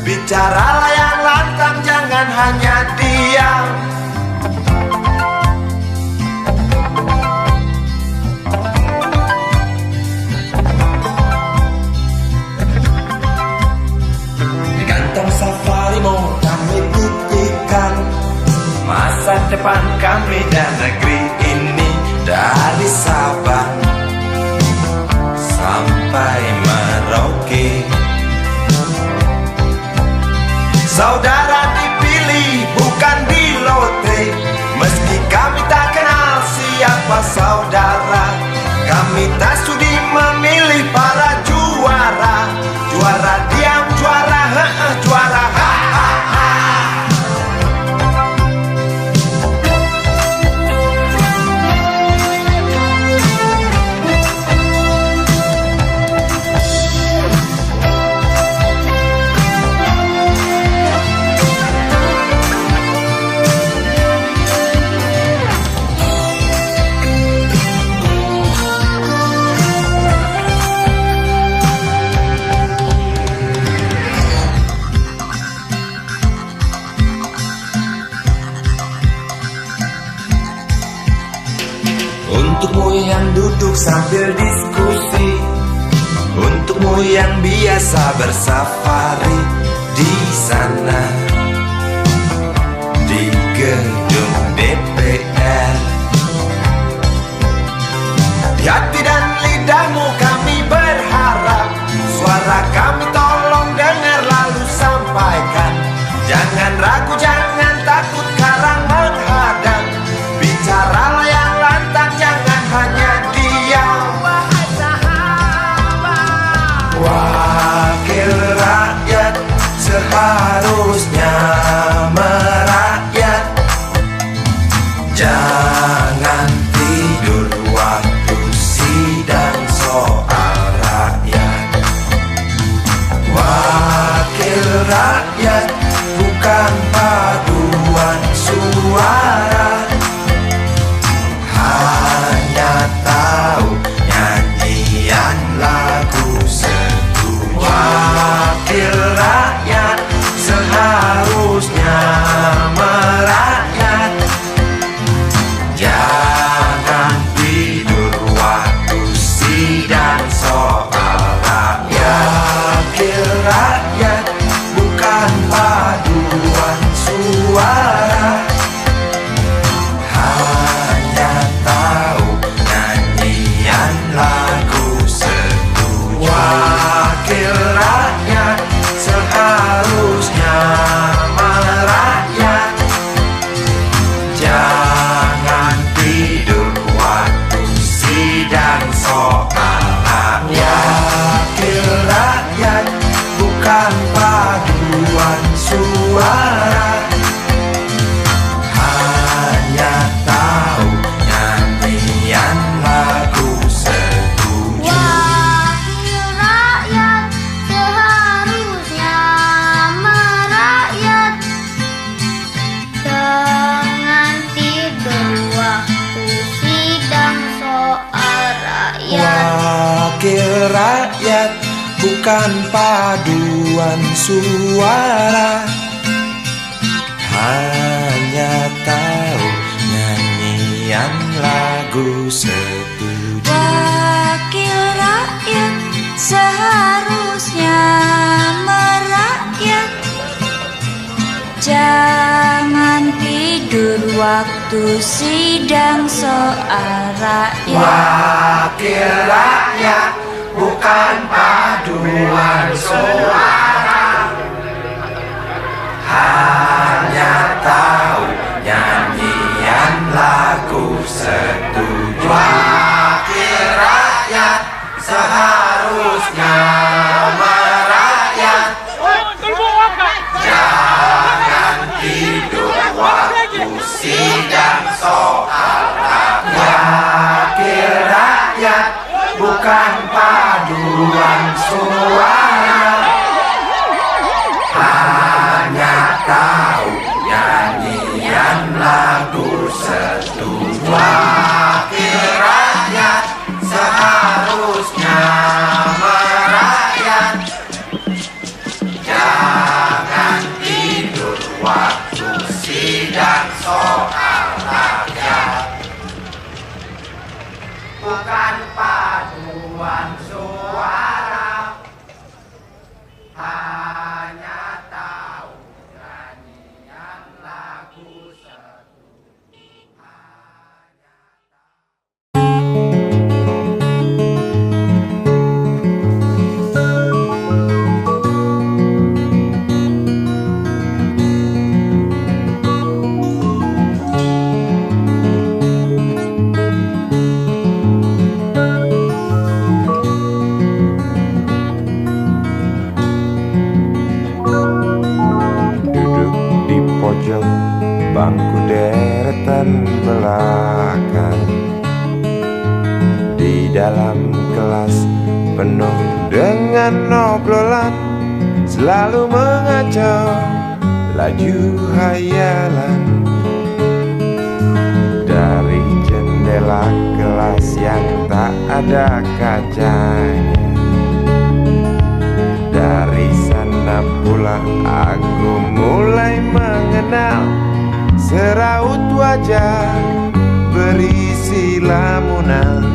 Speaker 4: Bicaralah yang lantang, jangan hanya diam. Di kantong safarimu kami titipkan masa depan kami dan negeri ini, dari Sabang sampai Merauke. Saudara dipilih bukan di lotre, meski kami tak kenal suara. Kami tak sudi memilih para juara. Juara diam, juara juara ha. Untukmu yang duduk sambil diskusi, untukmu yang biasa bersafari di sana, di gedung DPR. Di hati dan lidahmu kami berharap, suara kami tolong dengar lalu sampaikan. Jangan ragu, jangan takut karang menghadang. Bicaralah yang lantang, jangan hanya diam. Wahai sahabat, wakil rakyat seharusnya merakyat. Jangan tidur waktu sidang soal rakyat. Wakil rakyat bukan paduan suara, hanya tahu nyanyian lagu setuju. Wakil rakyat seharusnya merakyat. Jangan tidur waktu sidang soal rakyat. Wakil rakyat bukan paduan suara, hanya tahu nyanyian lagu setuju. Wakil rakyat seharusnya merakyat. Jangan tidur waktu sidang soal rakyat. Wakil rakyat bukan paduan suara, hanya tahu nyanyian lagu setuju.
Speaker 5: Wakil rakyat seharusnya merakyat. Jangan tidur waktu sidang soal rakyat.
Speaker 4: Wakil rakyat bukan paduan suara, hanya tahu nyanyian lagu setuju.
Speaker 5: Wakil rakyat seharusnya merakyat. Jangan tidur waktu sidang soal rakyat.
Speaker 4: Wakil rakyat bukan paduan suara, hanya tahu nyanyian lagu setuju. Wakil rakyat seharusnya merakyat. Jangan tidur waktu sidang soal rakyat. Wakil rakyat bukan paduan suara, hanya tahu nyanyian lagu setuju. Wakil rakyat seharusnya merakyat. Jangan tidur waktu sidang soal rakyat. Bukan paduan suara, hanya tahu nyanyian lagu setuju. lupakan. Di dalam kelas penuh dengan obrolan, selalu mengacau laju hayalan. Dari jendela kelas yang tak ada kacanya, dari sana pula aku mulai mengenal seraut wajah berisi lamunan.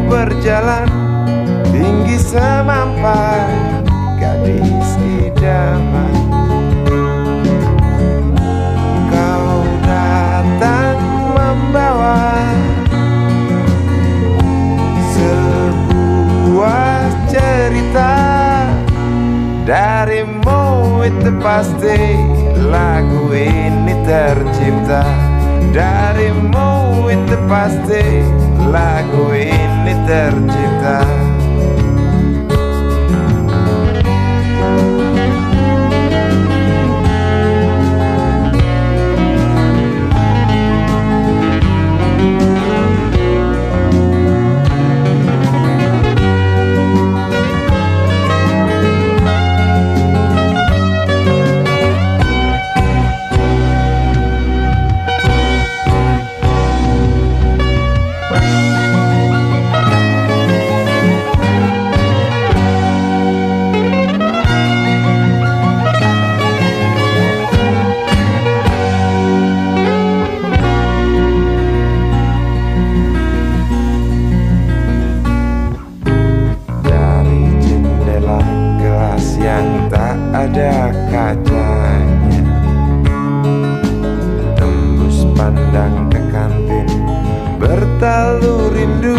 Speaker 4: Berjalan tinggi semampai gadis idaman. Kau datang membawa sebuah cerita. Darimu itu pasti lagu ini tercipta. Darimu itu pasti lagu ini tercipta. Ada kacanya, tembus pandang ke kantin, bertalu rindu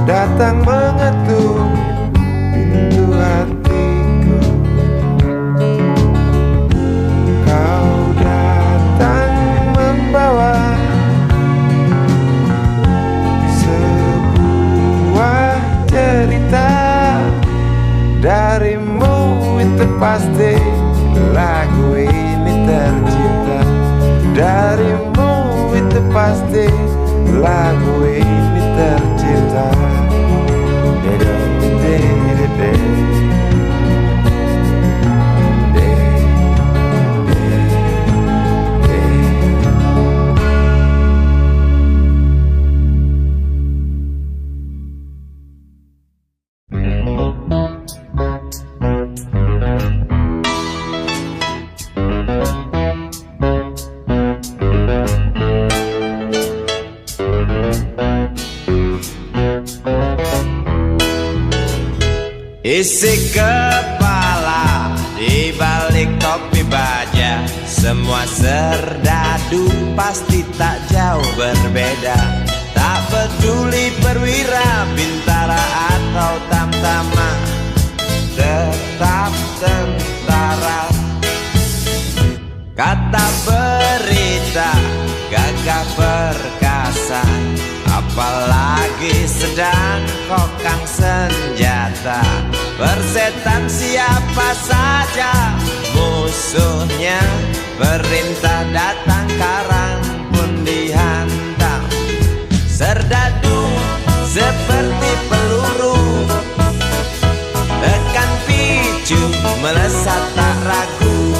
Speaker 4: datang mengetuk pintu hatiku. Kau datang membawa sebuah cerita. Darimu itu pasti lagu ini tercipta. Darimu itu pasti lagu ini tercipta. Isi kepala di balik topi baja, semua serdadu pasti tak jauh berbeda. Tak peduli perwira, bintara atau tamtama, tetap tentara. Kata berita gagah perkasa, apalagi sedang kokang senjata. Persetan siapa saja musuhnya, perintah datang karang pun dihantam. Serdadu seperti peluru, tekan picu melesat tak ragu.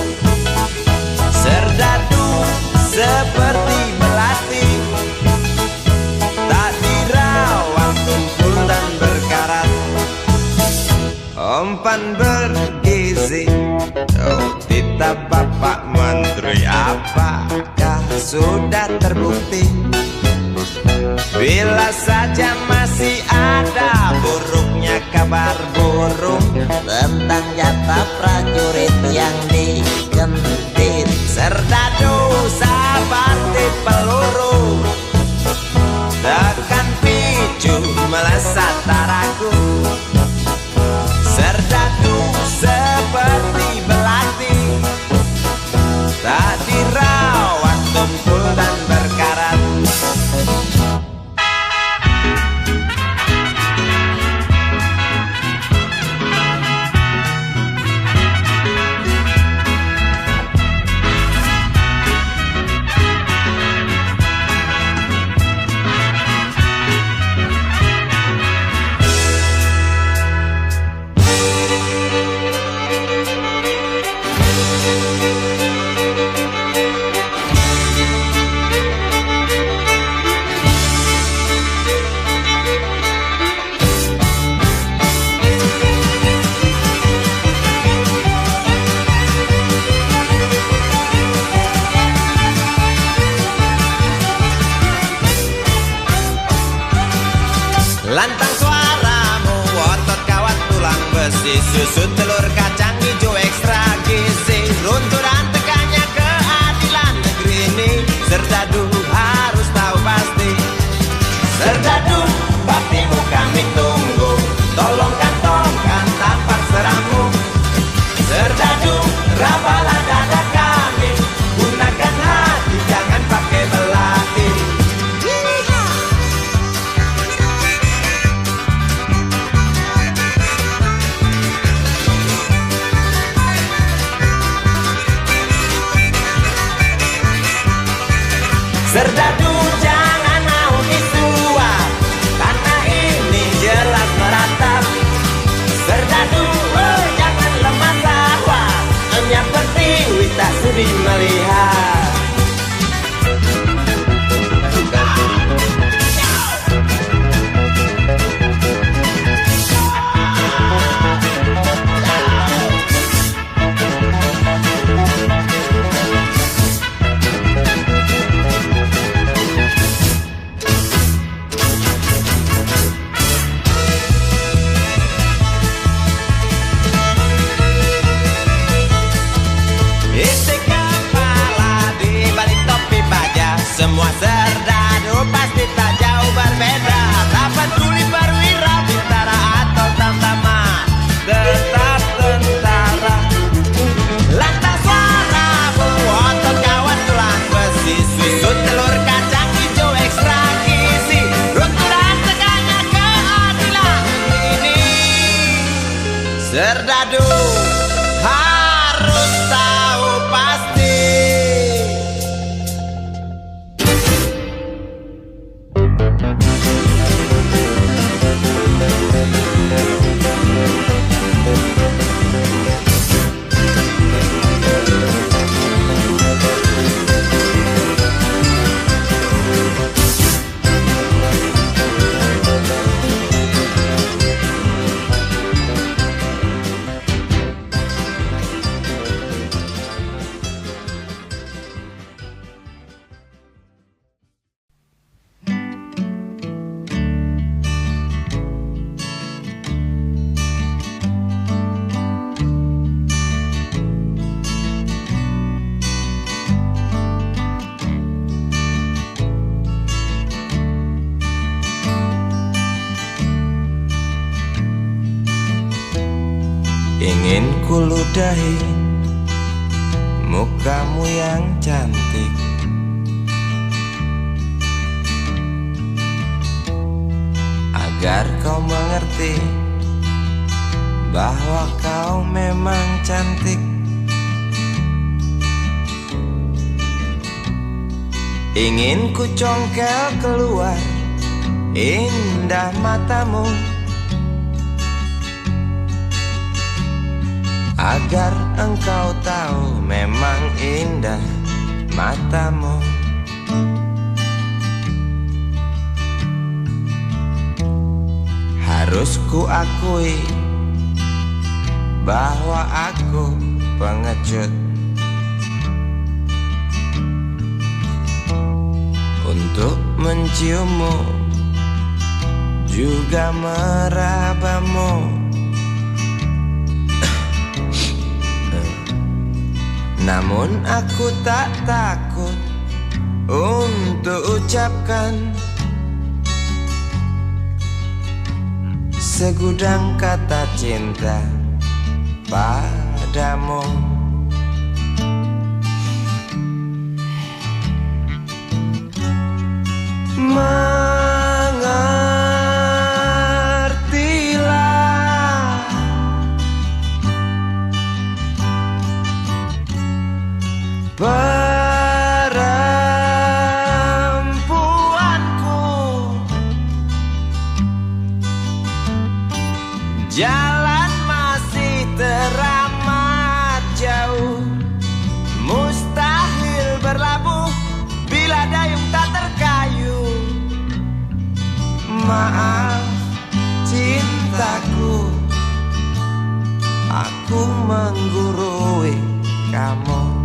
Speaker 4: Serdadu seperti melati, tak dirawat tumpul dan berkarat. Umpan bergizi, oh titah Bapak Menteri, apakah sudah terbukti? Bila saja masih ada buruknya kabar
Speaker 1: kabar burung
Speaker 3: tentang jatah prajurit yang digentit.
Speaker 1: Serdadu seperti peluru tekan picu melesat taraku. Serdadu seperti belati tak dirawat tumpul dan berkarat. Lantang suaramu, otot kawat tulang besi, susu telur kacang hijau ekstra gizi. Runtuhan tekannya keadilan negeri ini, Serdadu harus tahu pasti. Serdadu, baktimu kami tunggu, tolong kantongkan tampar serammu. Serdadu, rapalah dada kami, gunakan hati jangan pakai belati. Serdadu jangan mau disuap, karena ini jelas meratap. Serdadu jangan lemah sawah, hanya pertiwi tak sudi melihat. Isi kepala di balik topi baja, semua serdadu pasti tak jauh berbeda. Tak peduli perwira, bintara atau tamtama, tetap tentara. Lantang suaramu, otot kawan tulang besi, susu telur kacang hijau ekstra gizi. Runtuhan tekannya keadilan ini, Serdadu harus tahu pasti. Ingin kuludahi mukamu yang cantik, agar kau mengerti bahwa kau memang cantik. Ingin ku congkel keluar indah matamu, agar engkau tahu memang indah matamu. Harus ku akui bahwa aku pengecut. Untuk menciummu
Speaker 4: juga merabamu. Namun aku tak takut untuk ucapkan segudang kata cinta padamu. Mengertilah perempuanku, jalan masih teramat jauh, mustahil berlabuh bila dayung tak terkayuh. Maaf cintaku, aku menggurui kamu.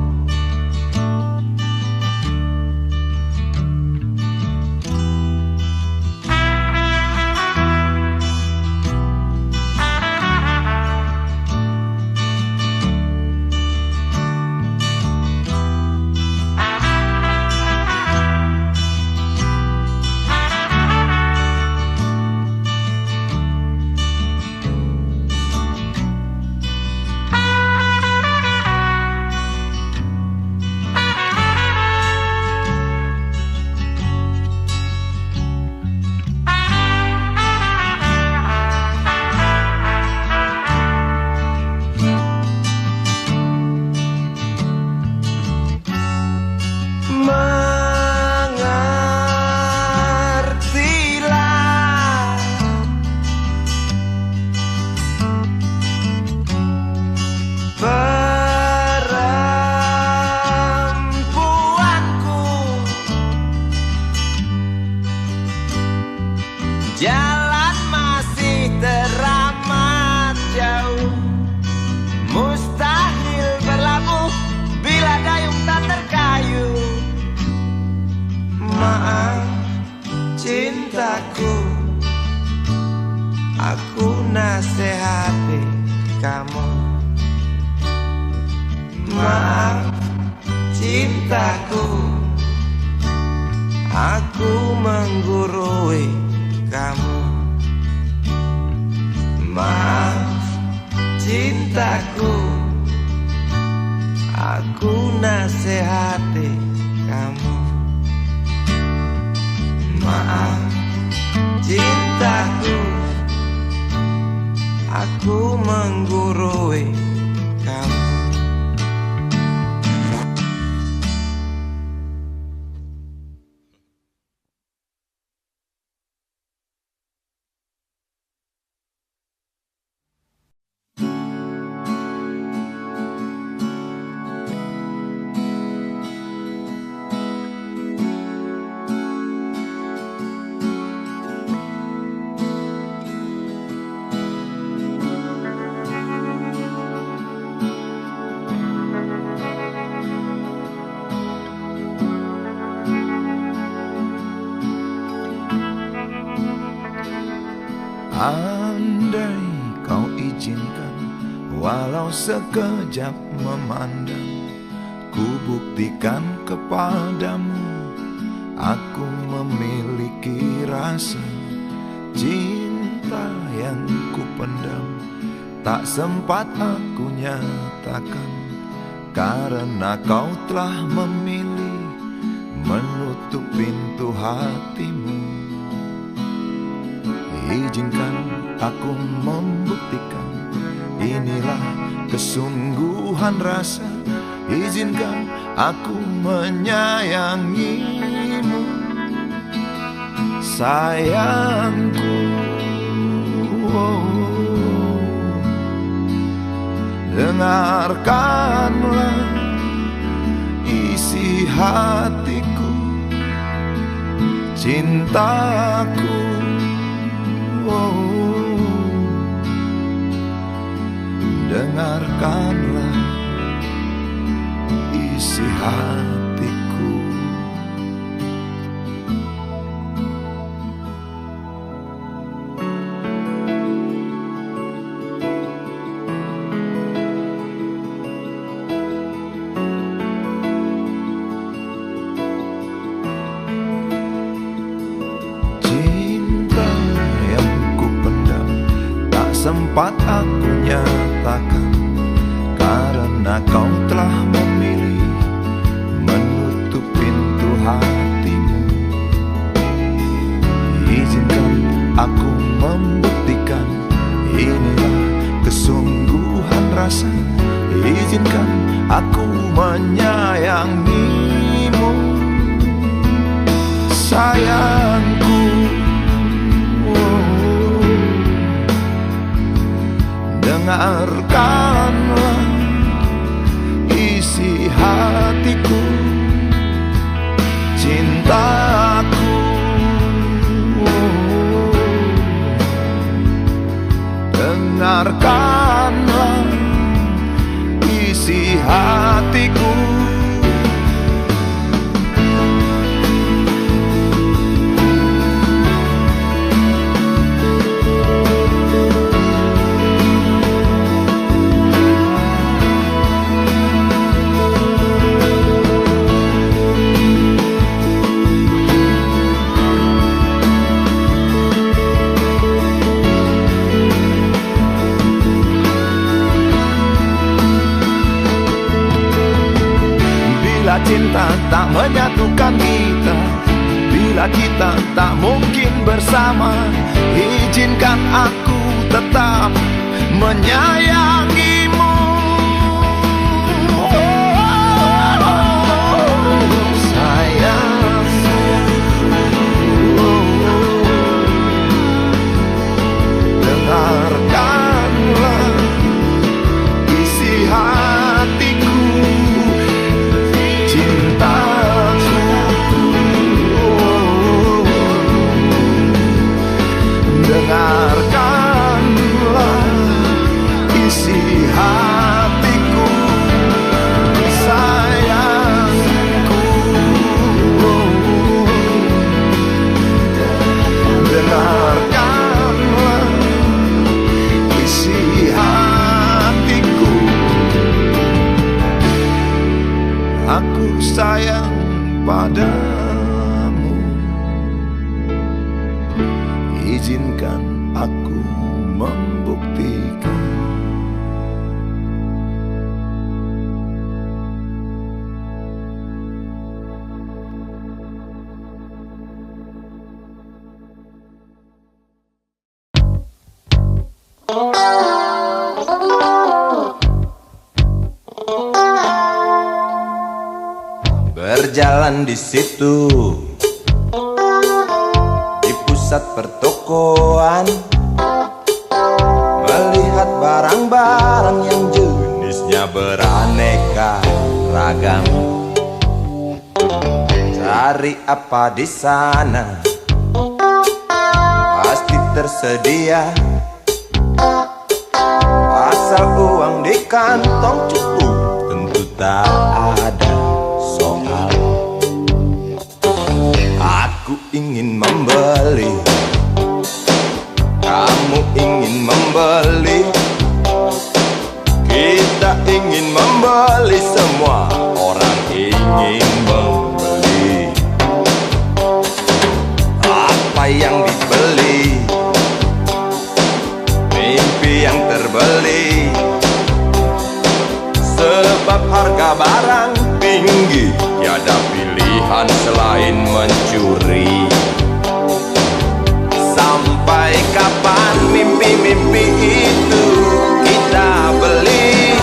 Speaker 4: Jalan masih teramat jauh, mustahil berlabuh bila dayung tak terkayuh. Maaf cintaku, aku nasihati kamu. Maaf cintaku, aku menggurui kamu. Maaf cintaku, aku nasihati kamu. Maaf cintaku, aku menggurui kamu.
Speaker 6: Andai kau izinkan, walau sekejap memandang, ku buktikan kepadamu, aku memiliki rasa cinta yang ku pendam. Tak sempat aku nyatakan, karena kau telah memilih menutup pintu hatimu. Izinkan aku membuktikan, inilah kesungguhan rasa. Izinkan aku menyayangimu, sayangku. Dengarkanlah isi hatiku, cintaku. Dengarkanlah isi hatiku. menyatakan, karena kau telah memilih menutup pintu hatimu. Izinkan aku membuktikan, inilah kesungguhan rasa. Izinkan aku menyayangimu, sayangku. Dengarkanlah isi hatiku, cintaku. Dengarkanlah isi hatiku. Bila cinta tak menyatukan kita, bila kita tak mungkin bersama, izinkan aku tetap menyayangimu. Sayang, dengarkanlah isi hatiku, dengarkanlah isi hatiku, sayangku. Dengarkanlah isi hatiku. Aku sayang padamu, izinkan aku membuktikan.
Speaker 1: Berjalan di situ, di pusat pertokoan, melihat barang-barang yang jenisnya beraneka ragam. Cari apa di sana, pasti tersedia, asal uang di kantong cukup, tentu tak ada soal. Aku ingin membeli, kamu ingin membeli, kita ingin membeli, semua orang ingin membeli. Apa yang dibeli? Mimpi yang terbeli, sebab harga barang tinggi, tiada pilihan selain mencuri. Sampai kapan mimpi-mimpi itu kita beli?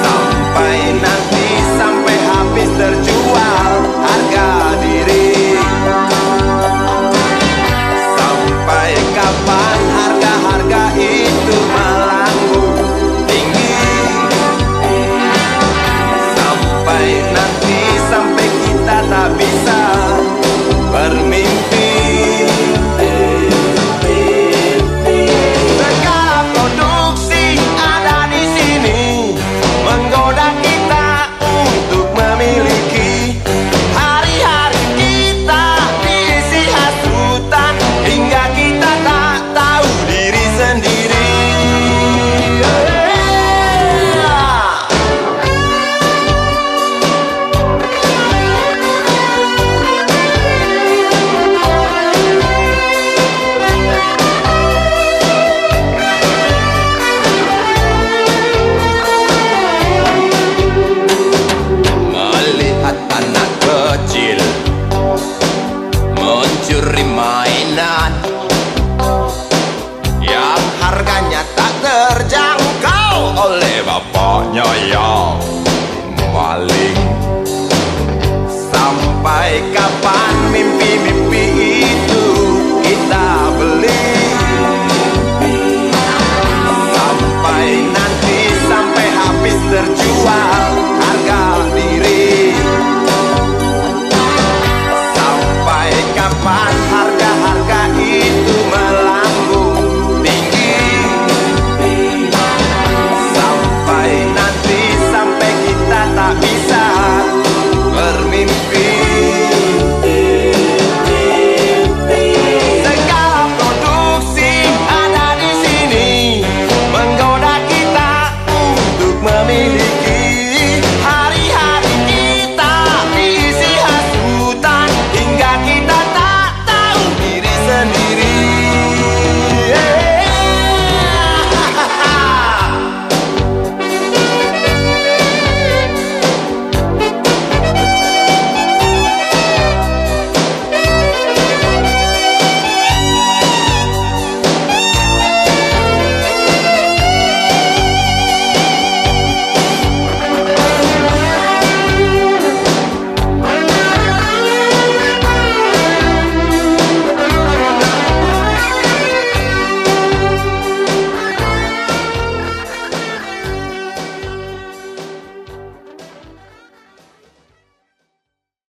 Speaker 1: Sampai nanti, sampai habis terjual harga diri. Sampai kapan harga-harga itu melambung tinggi? Sampai nanti, sampai kita tak bisa bermimpi. Ya maling sampai kapan